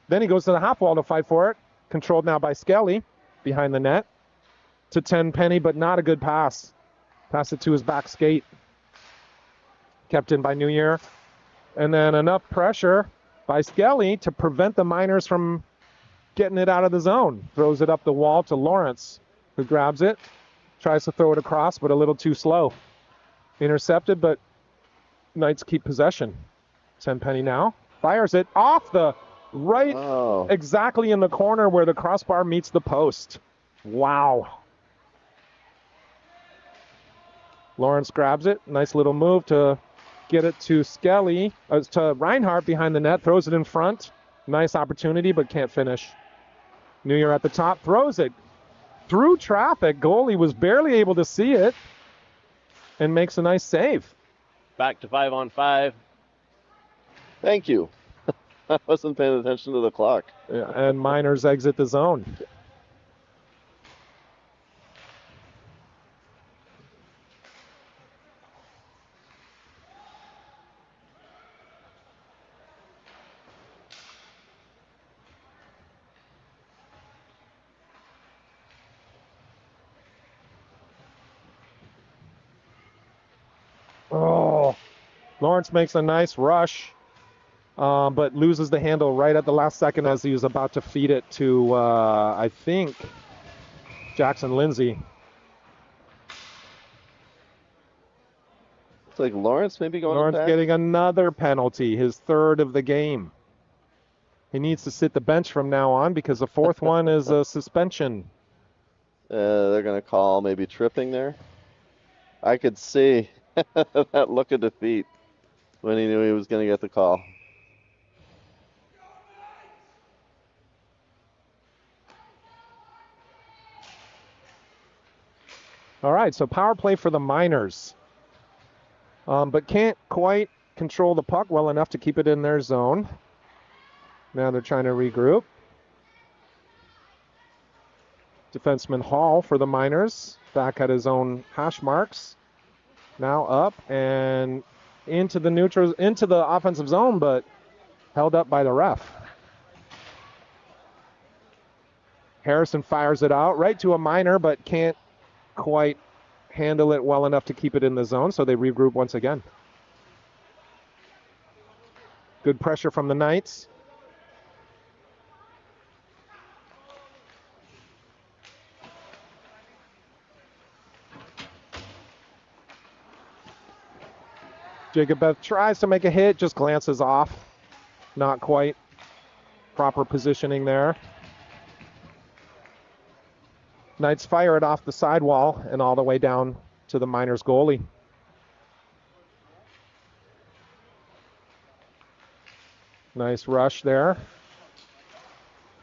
Then he goes to the half wall to fight for it. Controlled now by Skelly behind the net to Tenpenny, but not a good pass. Pass it to his back skate. Kept in by New Year. And then enough pressure by Skelly to prevent the Miners from getting it out of the zone. Throws it up the wall to Lawrence, who grabs it. Tries to throw it across, but a little too slow. Intercepted, but Knights keep possession. Tenpenny now fires it off the right, exactly in the corner where the crossbar meets the post. Wow. Lawrence grabs it. Nice little move to get it to Skelly, to Reinhardt behind the net. Throws it in front. Nice opportunity, but can't finish. New Year at the top. Throws it through traffic. Goalie was barely able to see it and makes a nice save. Back to 5-on-5. Thank you. I wasn't paying attention to the clock. Yeah, and Miners exit the zone. Oh, Lawrence makes a nice rush, but loses the handle right at the last second as he was about to feed it to, I think, Jackson Lindsay. It's like Lawrence maybe going Lawrence back. Getting another penalty, his 3rd of the game. He needs to sit the bench from now on because the 4th one is a suspension. They're going to call maybe tripping there. I could see that look of defeat when he knew he was going to get the call. All right, so power play for the Miners. But can't quite control the puck well enough to keep it in their zone. Now they're trying to regroup. Defenseman Hall for the Miners, back at his own hash marks. Now up and into the offensive zone, but held up by the ref. Harrison fires it out right to a Miner, but can't quite handle it well enough to keep it in the zone, so they regroup once again. Good pressure from the Knights. Jacob Beth tries to make a hit, just glances off. Not quite. Proper positioning there. Knights fire it off the sidewall and all the way down to the Miners goalie. Nice rush there.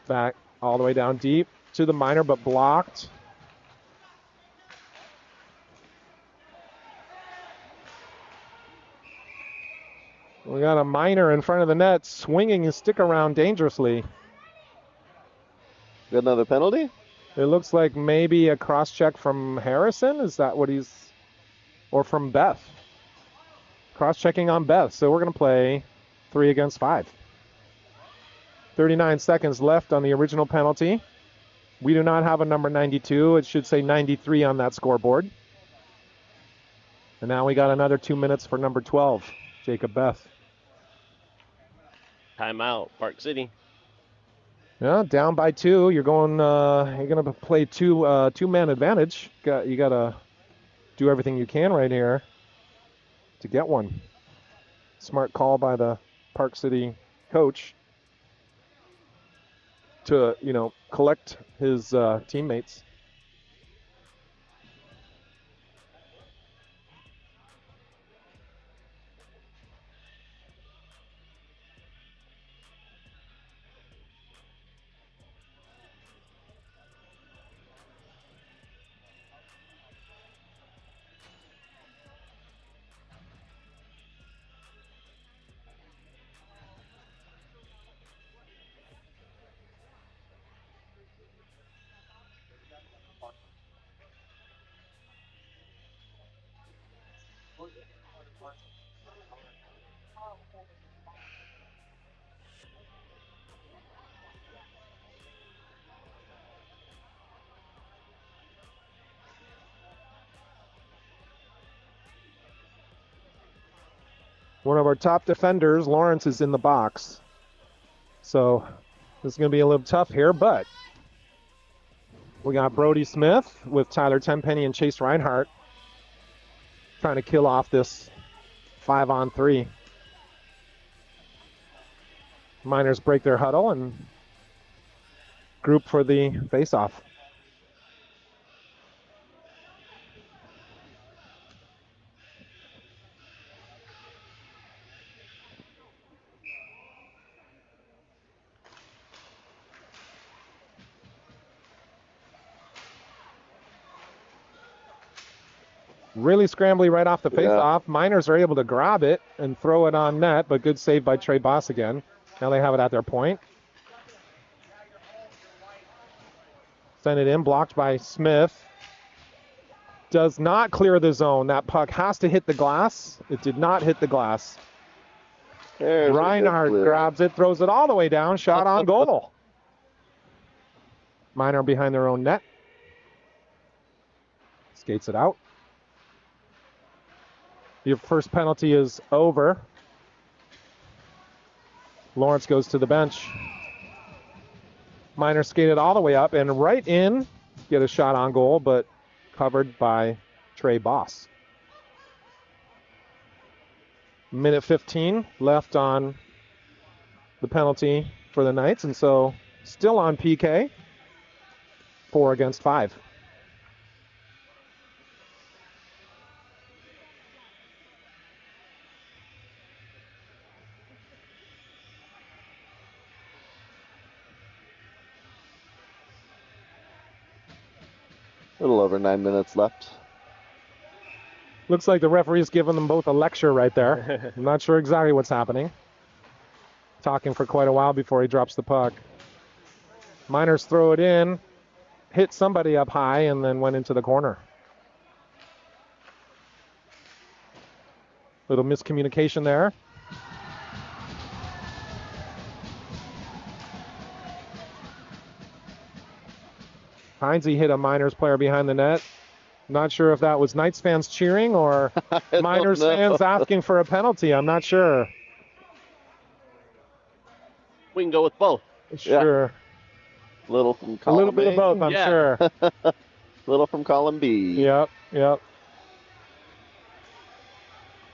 Back all the way down deep to the Miner, but blocked. We got a Miner in front of the net swinging his stick around dangerously. Got another penalty? It looks like maybe a cross-check from Harrison. Is that what he's... Or from Beth. Cross-checking on Beth. So we're going to play 3 against 5. 39 seconds left on the original penalty. We do not have a number 92. It should say 93 on that scoreboard. And now we got another 2 minutes for number 12, Jacob Beth. Timeout, Park City. Yeah, down by 2. You're going. You're going to play two-man advantage. You got to do everything you can right here to get one. Smart call by the Park City coach to collect his teammates. One of our top defenders, Lawrence, is in the box. So this is going to be a little tough here, but we got Brody Smith with Tyler Tenpenny and Chase Reinhardt trying to kill off this 5-on-3. Miners break their huddle and group for the face-off. Really scrambly right off the face-off. Miners are able to grab it and throw it on net, but good save by Trey Boss again. Now they have it at their point. Send it in, blocked by Smith. Does not clear the zone. That puck has to hit the glass. It did not hit the glass. Reinhardt grabs it, throws it all the way down. Shot on goal. Miner behind their own net. Skates it out. Your first penalty is over. Lawrence goes to the bench. Miner skated all the way up and right in. Get a shot on goal, but covered by Trey Boss. Minute 15 left on the penalty for the Knights, and so still on PK. 4 against 5. A little over 9 minutes left. Looks like the referee's giving them both a lecture right there. I'm not sure exactly what's happening. Talking for quite a while before he drops the puck. Miners throw it in, hit somebody up high, and then went into the corner. Little miscommunication there. Heinze hit a Miners player behind the net. Not sure if that was Knights fans cheering or Miners fans asking for a penalty. I'm not sure. We can go with both. Sure. Yeah. Little from A column little bit of both, I'm sure. Little from column B. Yep.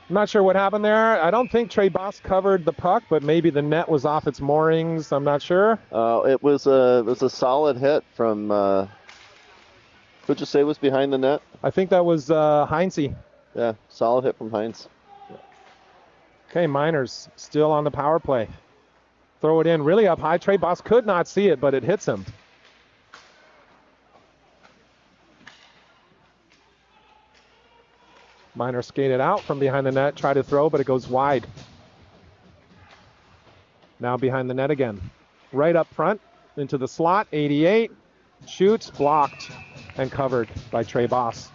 I'm not sure what happened there. I don't think Trey Boss covered the puck, but maybe the net was off its moorings. I'm not sure. It was a solid hit from. Who'd you say was behind the net? I think that was Heinze. Yeah, solid hit from Heinz. Okay, Miners still on the power play. Throw it in really up high. Trey Boss could not see it, but it hits him. Miners skated out from behind the net, try to throw, but it goes wide. Now behind the net again. Right up front into the slot. 88. Shoots, blocked, and covered by Trey Boss.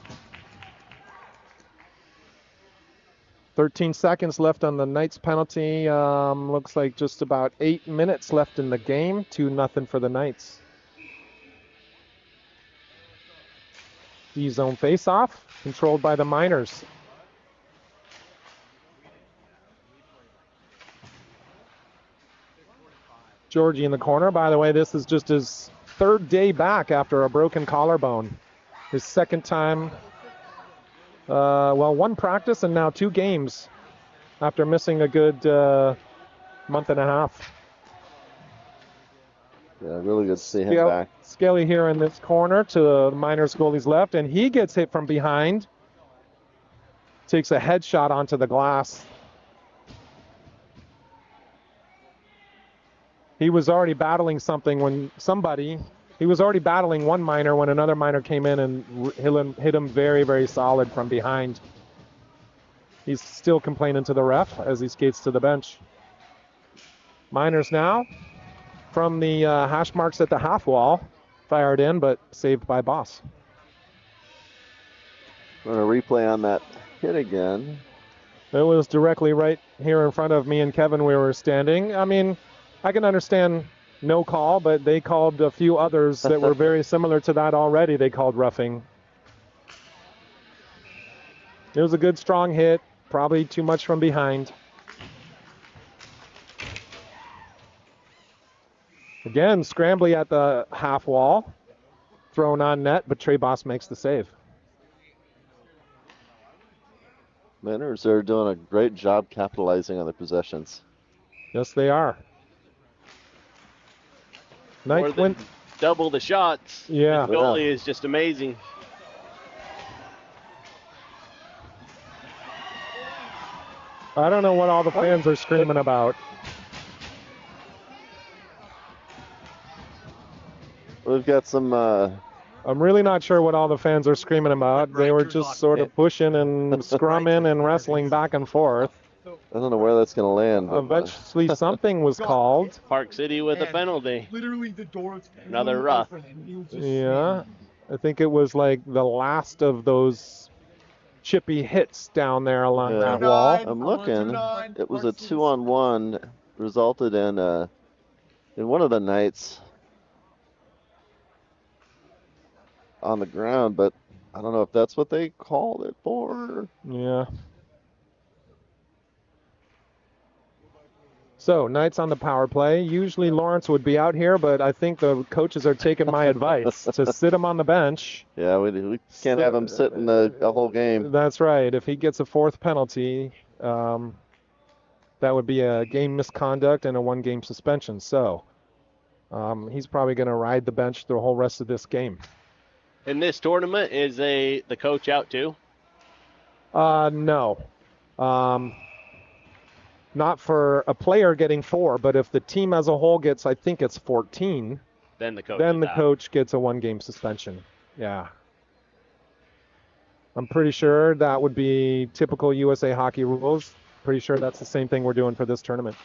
13 seconds left on the Knights penalty. Looks like just about 8 minutes left in the game. 2-0 for the Knights. D-zone face-off, controlled by the Miners. Georgie in the corner. By the way, this is just his 3rd day back after a broken collarbone. His 2nd time, 1 practice and now 2 games after missing a good month and a half. Yeah, really good to see him back. Skelly here in this corner to the Miners goalie's left, and he gets hit from behind. Takes a headshot onto the glass. He was already battling something when he was already battling one Miner when another Miner came in and hit him very, very solid from behind. He's still complaining to the ref as he skates to the bench. Miners now from the hash marks at the half wall. Fired in, but saved by Boss. We're going to replay on that hit again. It was directly right here in front of me and Kevin. We were standing. I mean, I can understand no call, but they called a few others that were very similar to that already. They called roughing. It was a good, strong hit. Probably too much from behind. Again, Scrambly at the half wall. Thrown on net, but Trey Boss makes the save. Miners are doing a great job capitalizing on the possessions. Yes, they are. More than double the shots. Yeah. The goalie is just amazing. I don't know what all the fans are screaming about. We've got some... I'm really not sure what all the fans are screaming about. They were just sort of pushing and scrumming and wrestling back and forth. I don't know where that's going to land. Eventually something was called. Park City with a penalty. Literally the door. Another rough. Yeah. I think it was like the last of those chippy hits down there along that wall. I'm looking. It was a 2-on-1, resulted in one of the Knights on the ground, but I don't know if that's what they called it for. Yeah. So, Knights on the power play. Usually Lawrence would be out here, but I think the coaches are taking my advice to sit him on the bench. Yeah, we can't have him sitting the whole game. That's right. If he gets a 4th penalty, that would be a game misconduct and a 1-game suspension. So, he's probably going to ride the bench the whole rest of this game. In this tournament, is the coach out too? No. Not for a player getting 4, but if the team as a whole gets, I think it's 14, then the coach gets a 1-game suspension. Yeah. I'm pretty sure that would be typical USA hockey rules. Pretty sure that's the same thing we're doing for this tournament.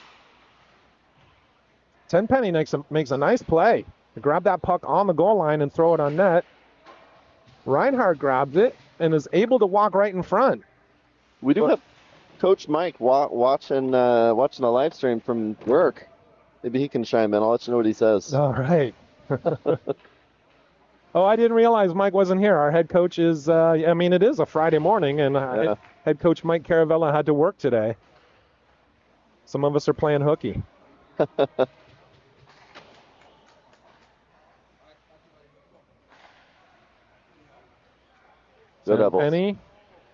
Tenpenny makes a nice play. Grab that puck on the goal line and throw it on net. Reinhardt grabs it and is able to walk right in front. We do have Coach Mike watching the live stream from work. Maybe he can chime in. I'll let you know what he says. All right. Oh, I didn't realize Mike wasn't here. Our head coach is, it is a Friday morning, and head coach Mike Caravella had to work today. Some of us are playing hooky.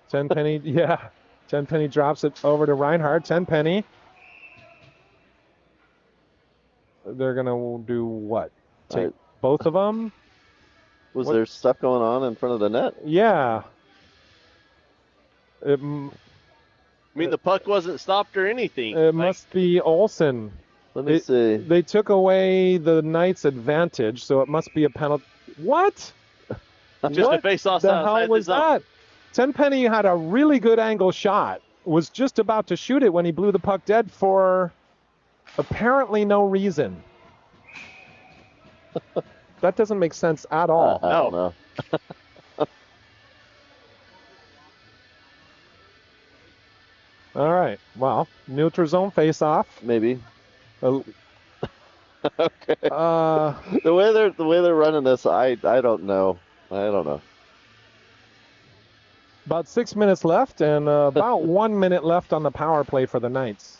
Tenpenny, yeah. Tenpenny drops it over to Reinhardt. Tenpenny. They're going to do what? Take both of them? Was there stuff going on in front of the net? Yeah. The puck wasn't stopped or anything. It must be Olsen. Let me see. They took away the Knights' advantage, so it must be a penalty. What? Just a face-off. The hell was that? Tenpenny had a really good angle shot. Was just about to shoot it when he blew the puck dead for Apparently no reason. That doesn't make sense at all. I don't know. All right. Well, neutral zone face-off. Maybe. Okay. The way they're running this, I don't know. I don't know. About 6 minutes left, and about 1 minute left on the power play for the Knights.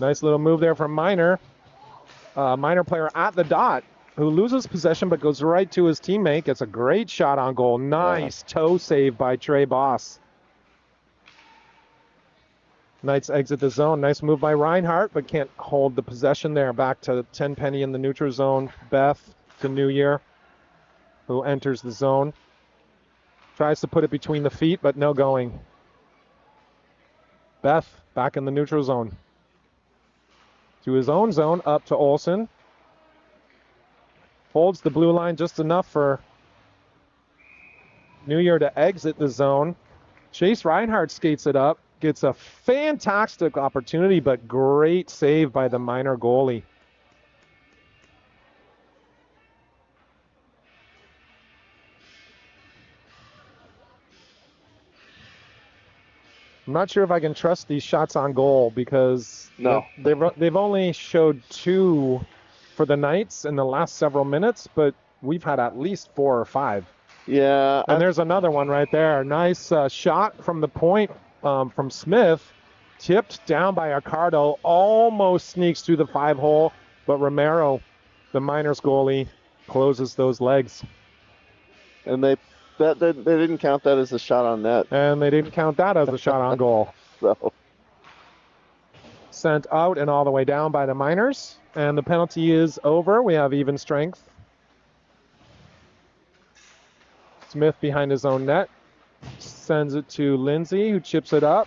Nice little move there from Minor. Minor player at the dot, who loses possession but goes right to his teammate. Gets a great shot on goal. Nice toe save by Trey Boss. Knights exit the zone. Nice move by Reinhardt, but can't hold the possession there. Back to Tenpenny in the neutral zone. Beth to New Year, who enters the zone. Tries to put it between the feet, but no going. Beth back in the neutral zone. To his own zone, up to Olsen. Holds the blue line just enough for New Year to exit the zone. Chase Reinhardt skates it up. Gets a fantastic opportunity, but great save by the Minor goalie. I'm not sure if I can trust these shots on goal because they've only showed 2 for the Knights in the last several minutes, but we've had at least 4 or 5. Yeah. And there's another one right there. Nice shot from the point from Smith. Tipped down by Accardo. Almost sneaks through the 5-hole, but Romero, the Miners goalie, closes those legs. And they didn't count that as a shot on net. And they didn't count that as a shot on goal. So. Sent out and all the way down by the Miners. And the penalty is over. We have even strength. Smith behind his own net. Sends it to Lindsay, who chips it up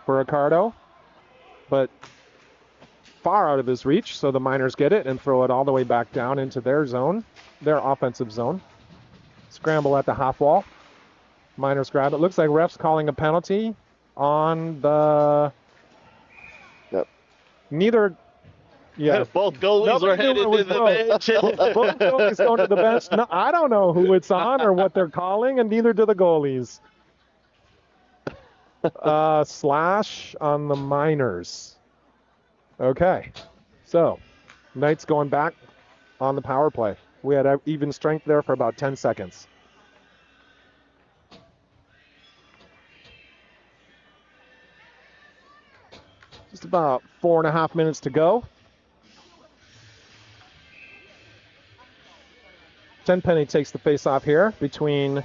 for Accardo. But far out of his reach, so the Miners get it and throw it all the way back down into their zone, their offensive zone. Scramble at the half wall. Miners grab it. Looks like ref's calling a penalty on the... Yep. Neither... Yeah. Both goalies are headed to the bench. Both goalies going to the bench. No, I don't know who it's on or what they're calling, and neither do the goalies. Slash on the Miners. Okay. So, Knights going back on the power play. We had even strength there for about 10 seconds. Just about 4.5 minutes to go. Tenpenny takes the face-off here between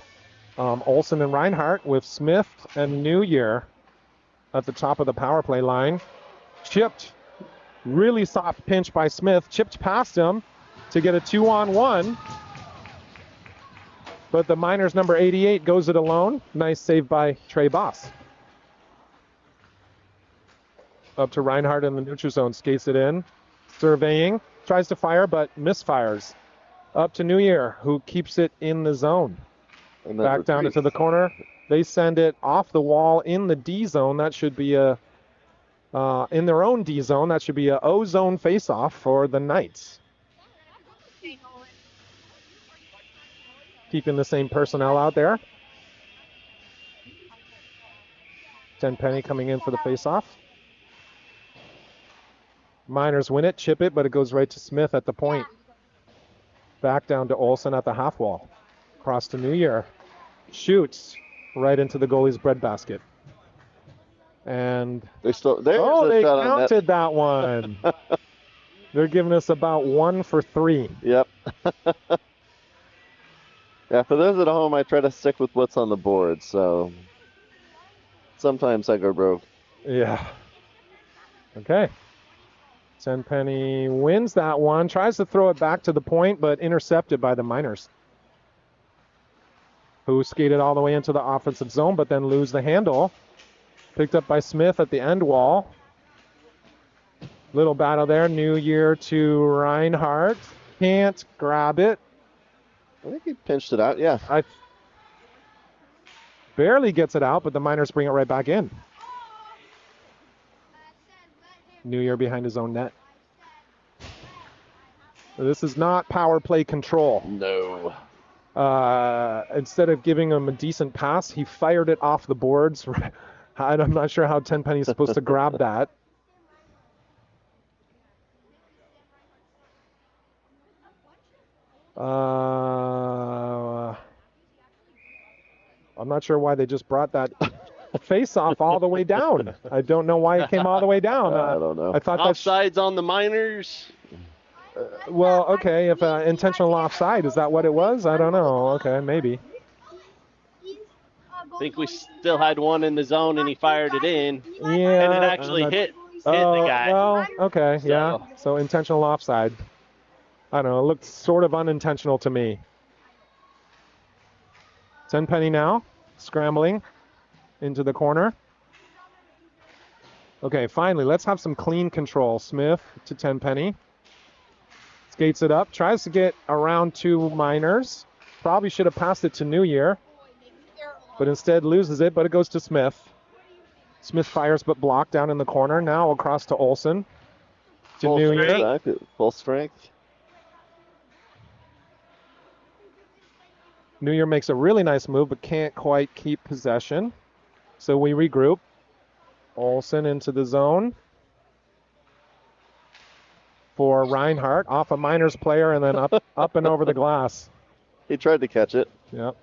Olsen and Reinhardt with Smith and New Year at the top of the power play line. Chipped. Really soft pinch by Smith. Chipped past him to get a 2-on-1. But the Miners number 88 goes it alone. Nice save by Trey Boss. Up to Reinhardt in the neutral zone. Skates it in. Surveying. Tries to fire, but misfires. Up to New Year, who keeps it in the zone. Back down into the corner. They send it off the wall in the D zone. That should be a, in their own D zone, that should be a O zone face-off for the Knights. Keeping the same personnel out there. Tenpenny coming in for the face-off. Miners win it, chip it, but it goes right to Smith at the point. Back down to Olsen at the half wall. Across to New Year. Shoots right into the goalie's breadbasket. And they counted that one. They're giving us about 1 for 3. Yep. Yeah, for those at home, I try to stick with what's on the board, so sometimes I go broke. Yeah. Okay. Tenpenny wins that one, tries to throw it back to the point, but intercepted by the Miners, who skated all the way into the offensive zone, but then lose the handle. Picked up by Smith at the end wall. Little battle there. New Year to Reinhardt. Can't grab it. I think he pinched it out, yeah. Barely gets it out, but the Miners bring it right back in. New Year behind his own net. This is not power play control. No. Instead of giving him a decent pass, he fired it off the boards. I'm not sure how Tenpenny's supposed to grab that. I'm not sure why they just brought that face-off all the way down. I don't know why it came all the way down. I don't know. I thought offsides on the Miners. Well, okay, if intentional offside, is that what it was? I don't know. Okay, maybe. I think we still had one in the zone, and he fired it in. Yeah. And it actually hit the guy. Well, okay, yeah. So intentional offside. I don't know. It looked sort of unintentional to me. Tenpenny now, scrambling into the corner. Okay, finally, let's have some clean control. Smith to Tenpenny. Skates it up, tries to get around 2 Miners. Probably should have passed it to New Year, but instead loses it, but it goes to Smith. Smith fires but blocked down in the corner. Now across to Olsen. To New Year. Full strength. New Year makes a really nice move, but can't quite keep possession. So we regroup. Olsen into the zone for Reinhardt, off a Miners player and then up and over the glass. He tried to catch it. Yep.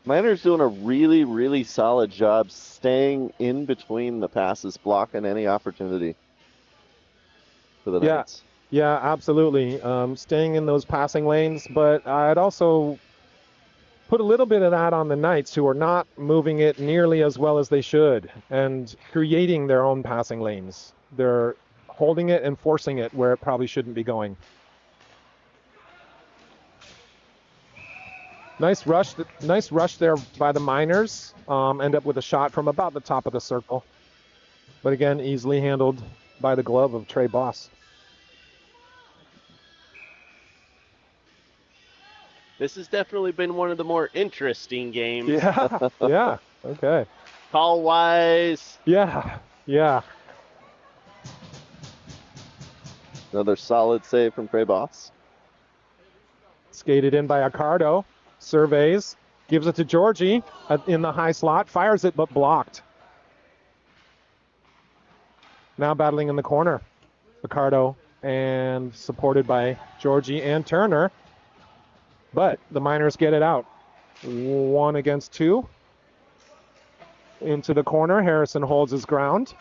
Miners doing a really, really solid job staying in between the passes, blocking any opportunity for the Knights. Yeah, absolutely. Staying in those passing lanes, but I'd also put a little bit of that on the Knights, who are not moving it nearly as well as they should and creating their own passing lanes. They're holding it and forcing it where it probably shouldn't be going. Nice rush there by the Miners. End up with a shot from about the top of the circle. But again, easily handled by the glove of Trey Boss. This has definitely been one of the more interesting games. Yeah, yeah, okay. Call-wise. Yeah. Another solid save from Trey Boss. Skated in by Accardo. Surveys. Gives it to Georgie in the high slot. Fires it, but blocked. Now battling in the corner. Accardo and supported by Georgie and Turner. But the Miners get it out. 1 against 2. Into the corner. Harrison holds his ground.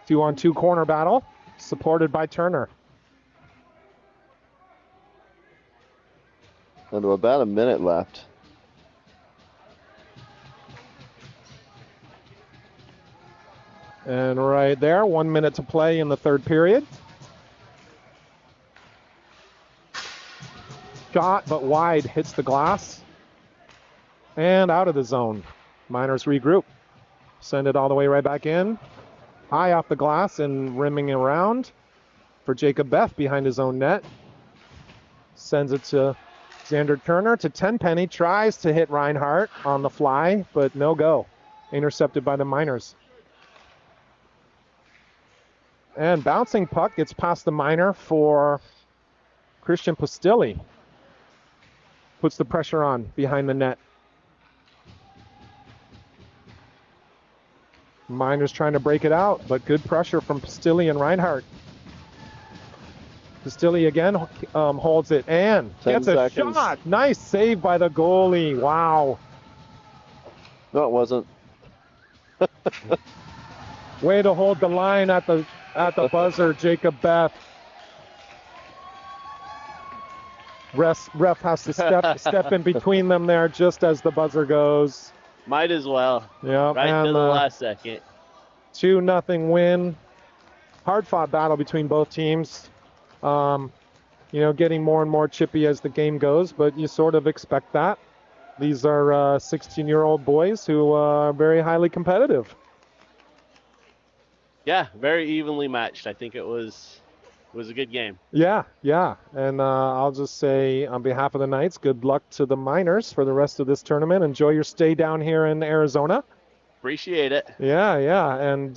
2-on-2 corner battle. Supported by Turner. And about a minute left. And right there, 1 minute to play in the third period. Shot, but wide, hits the glass. And out of the zone. Miners regroup. Send it all the way right back in. High off the glass and rimming around for Jacob Beff behind his own net. Sends it to Xander Turner to Tenpenny. Tries to hit Reinhardt on the fly, but no go. Intercepted by the Miners. And bouncing puck gets past the Miner for Christian Postilli. Puts the pressure on behind the net. Miners trying to break it out, but good pressure from Postilli and Reinhardt. Postilli again holds it and gets a shot. Nice save by the goalie. Wow. No, it wasn't. Way to hold the line at the buzzer, Jacob Beff. Ref has to step in between them there just as the buzzer goes. Might as well. Yeah, right to the last second. 2-0 win. Hard-fought battle between both teams. Getting more and more chippy as the game goes, but you sort of expect that. These are 16-year-old boys who are very highly competitive. Yeah, very evenly matched. I think it was was a good game. Yeah. And I'll just say on behalf of the Knights, good luck to the Miners for the rest of this tournament. Enjoy your stay down here in Arizona. Appreciate it. Yeah. And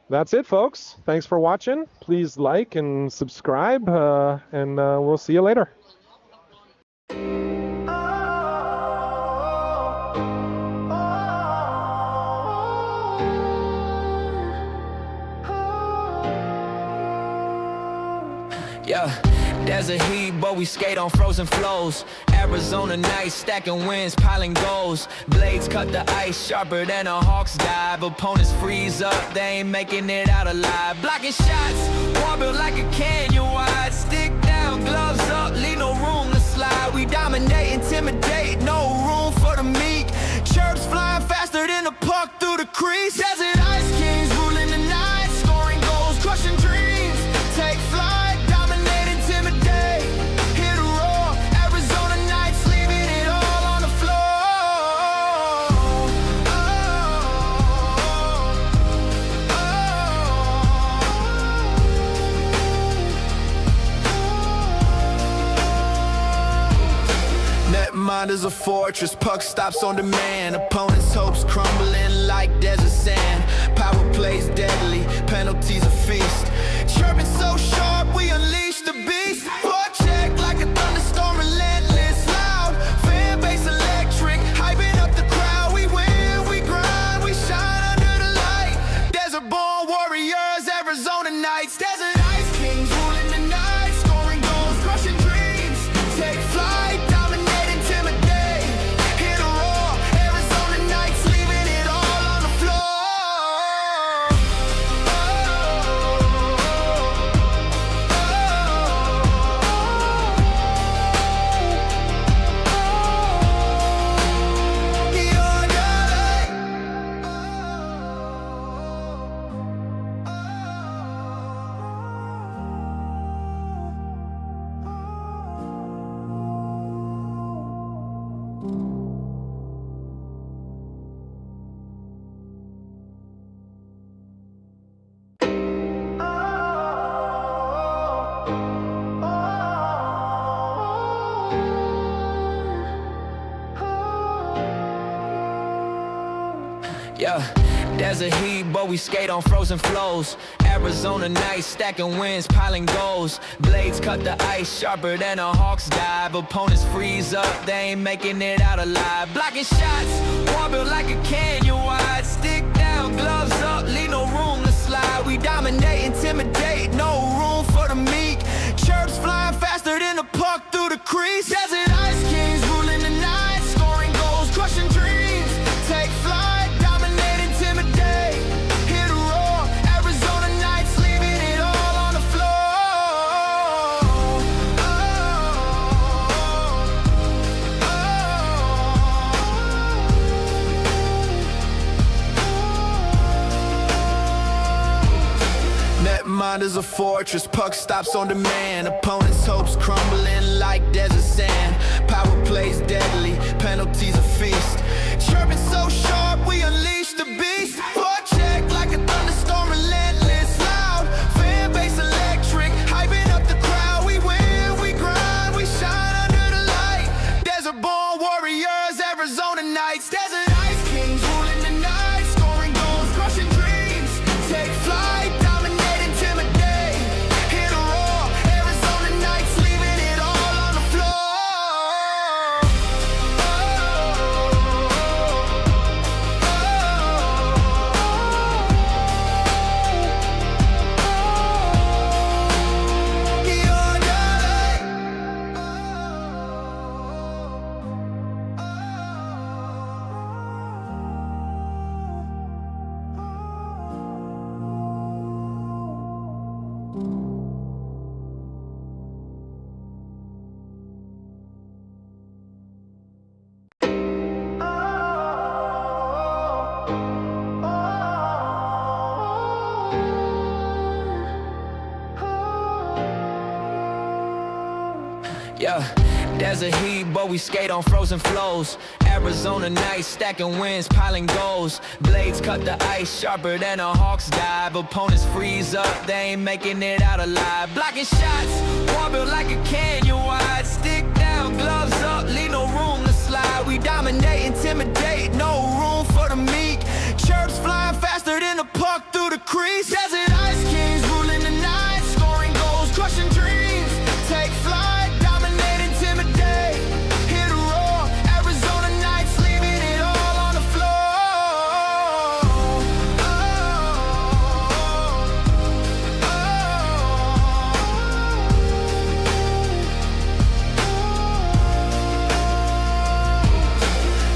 that's it, folks. Thanks for watching. Please like and subscribe, and we'll see you later. Yeah, there's a heat, but we skate on frozen flows. Arizona nights, stacking wins, piling goals. Blades cut the ice sharper than a hawk's dive. Opponents freeze up, they ain't making it out alive. Blocking shots, wall built like a canyon wide. Stick down, gloves up, leave no room to slide. We dominate, intimidate, no room for the meek. Chirps flying faster than the puck through the crease. Desert Ice Kings ruling the night, scoring goals, crushing dreams. Take flight. Mind is a fortress, puck stops on demand. Opponents' hopes crumbling like desert sand. Power plays deadly, penalties a feast. Chirping so sharp, we unleash the beast. Forecheck like a thunderstorm, relentless, loud. Fan base electric, hyping up the crowd. We win, we grind, we shine under the light. Desert-born warriors, Arizona Knights. Desert Ice Kings ruling the night, scoring goals, crushing dreams. Take flight. Yeah, there's a heat, but we skate on frozen flows. Arizona nights, stacking wins, piling goals. Blades cut the ice sharper than a hawk's dive. Opponents freeze up, they ain't making it out alive. Blocking shots, wall built like a canyon wide. Stick down, gloves up, leave no room to slide. We dominate, intimidate, no room for the meek. Chirps flying faster than the puck through the crease. Desert Ice Kings ruling the night, scoring goals, crushing dreams. Take flight. Mind is a fortress, puck stops on demand. Opponents' hopes crumbling like desert sand. Power plays deadly, penalties a feast. Chirping so sharp, we unleash the beast. Forecheck like a thunderstorm, relentless, loud. Fan base electric, hyping up the crowd. We win, we grind, we shine under the light. Desert-born warriors, Arizona Knights. Desert Ice Kings ruling the night, scoring goals, crushing dreams. Take flight. Yeah, Desert heat, but we skate on frozen flows. Arizona nights, stacking wins, piling goals. Blades cut the ice, sharper than a hawk's dive. Opponents freeze up, they ain't making it out alive. Blocking shots, wall built like a canyon wide. Stick down, gloves up, leave no room to slide. We dominate, intimidate, no room for the meek. Chirps flying faster than a puck through the crease. Desert ice kings ruling the night, scoring goals, crushing dreams. Take flight, dominate, intimidate, hit a roar. Arizona nights, leaving it all on the floor.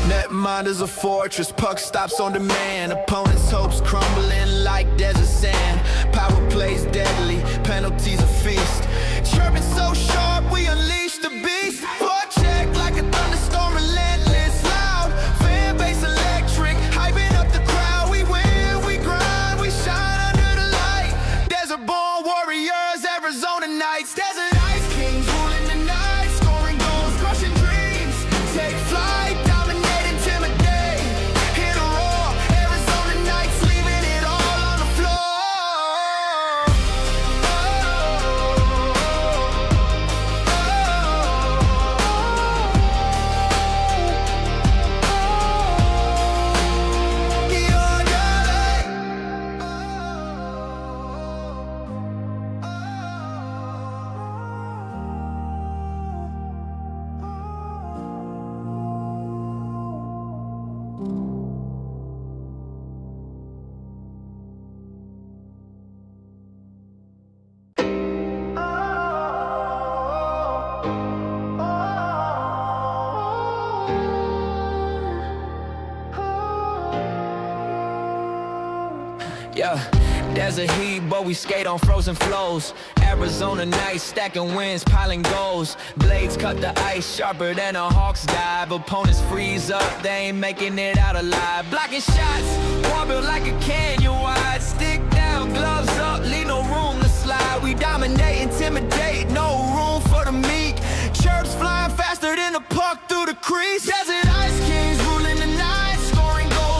Netmind is a fortress, puck stops on demand. Opponents' hopes crumbling like desert sand. Power plays deadly, penalties a feast. Chirping so sharp, we unleash the beast. Forecheck like a thunderstorm, relentless, loud. Fan base electric, hyping up the crowd. We win, we grind, we shine under the light. Desert born warriors, Arizona nights. Desert ice kings ruling the night, scoring goals, crushing dreams. Take flight, dominate, intimidate, hit a roar. Arizona nights, leaving it all on the floor. Yeah, desert heat, but we skate on frozen flows. Arizona nights, stacking wins, piling goals. Blades cut the ice, sharper than a hawk's dive. Opponents freeze up, they ain't making it out alive. Blocking shots, wall built like a canyon wide.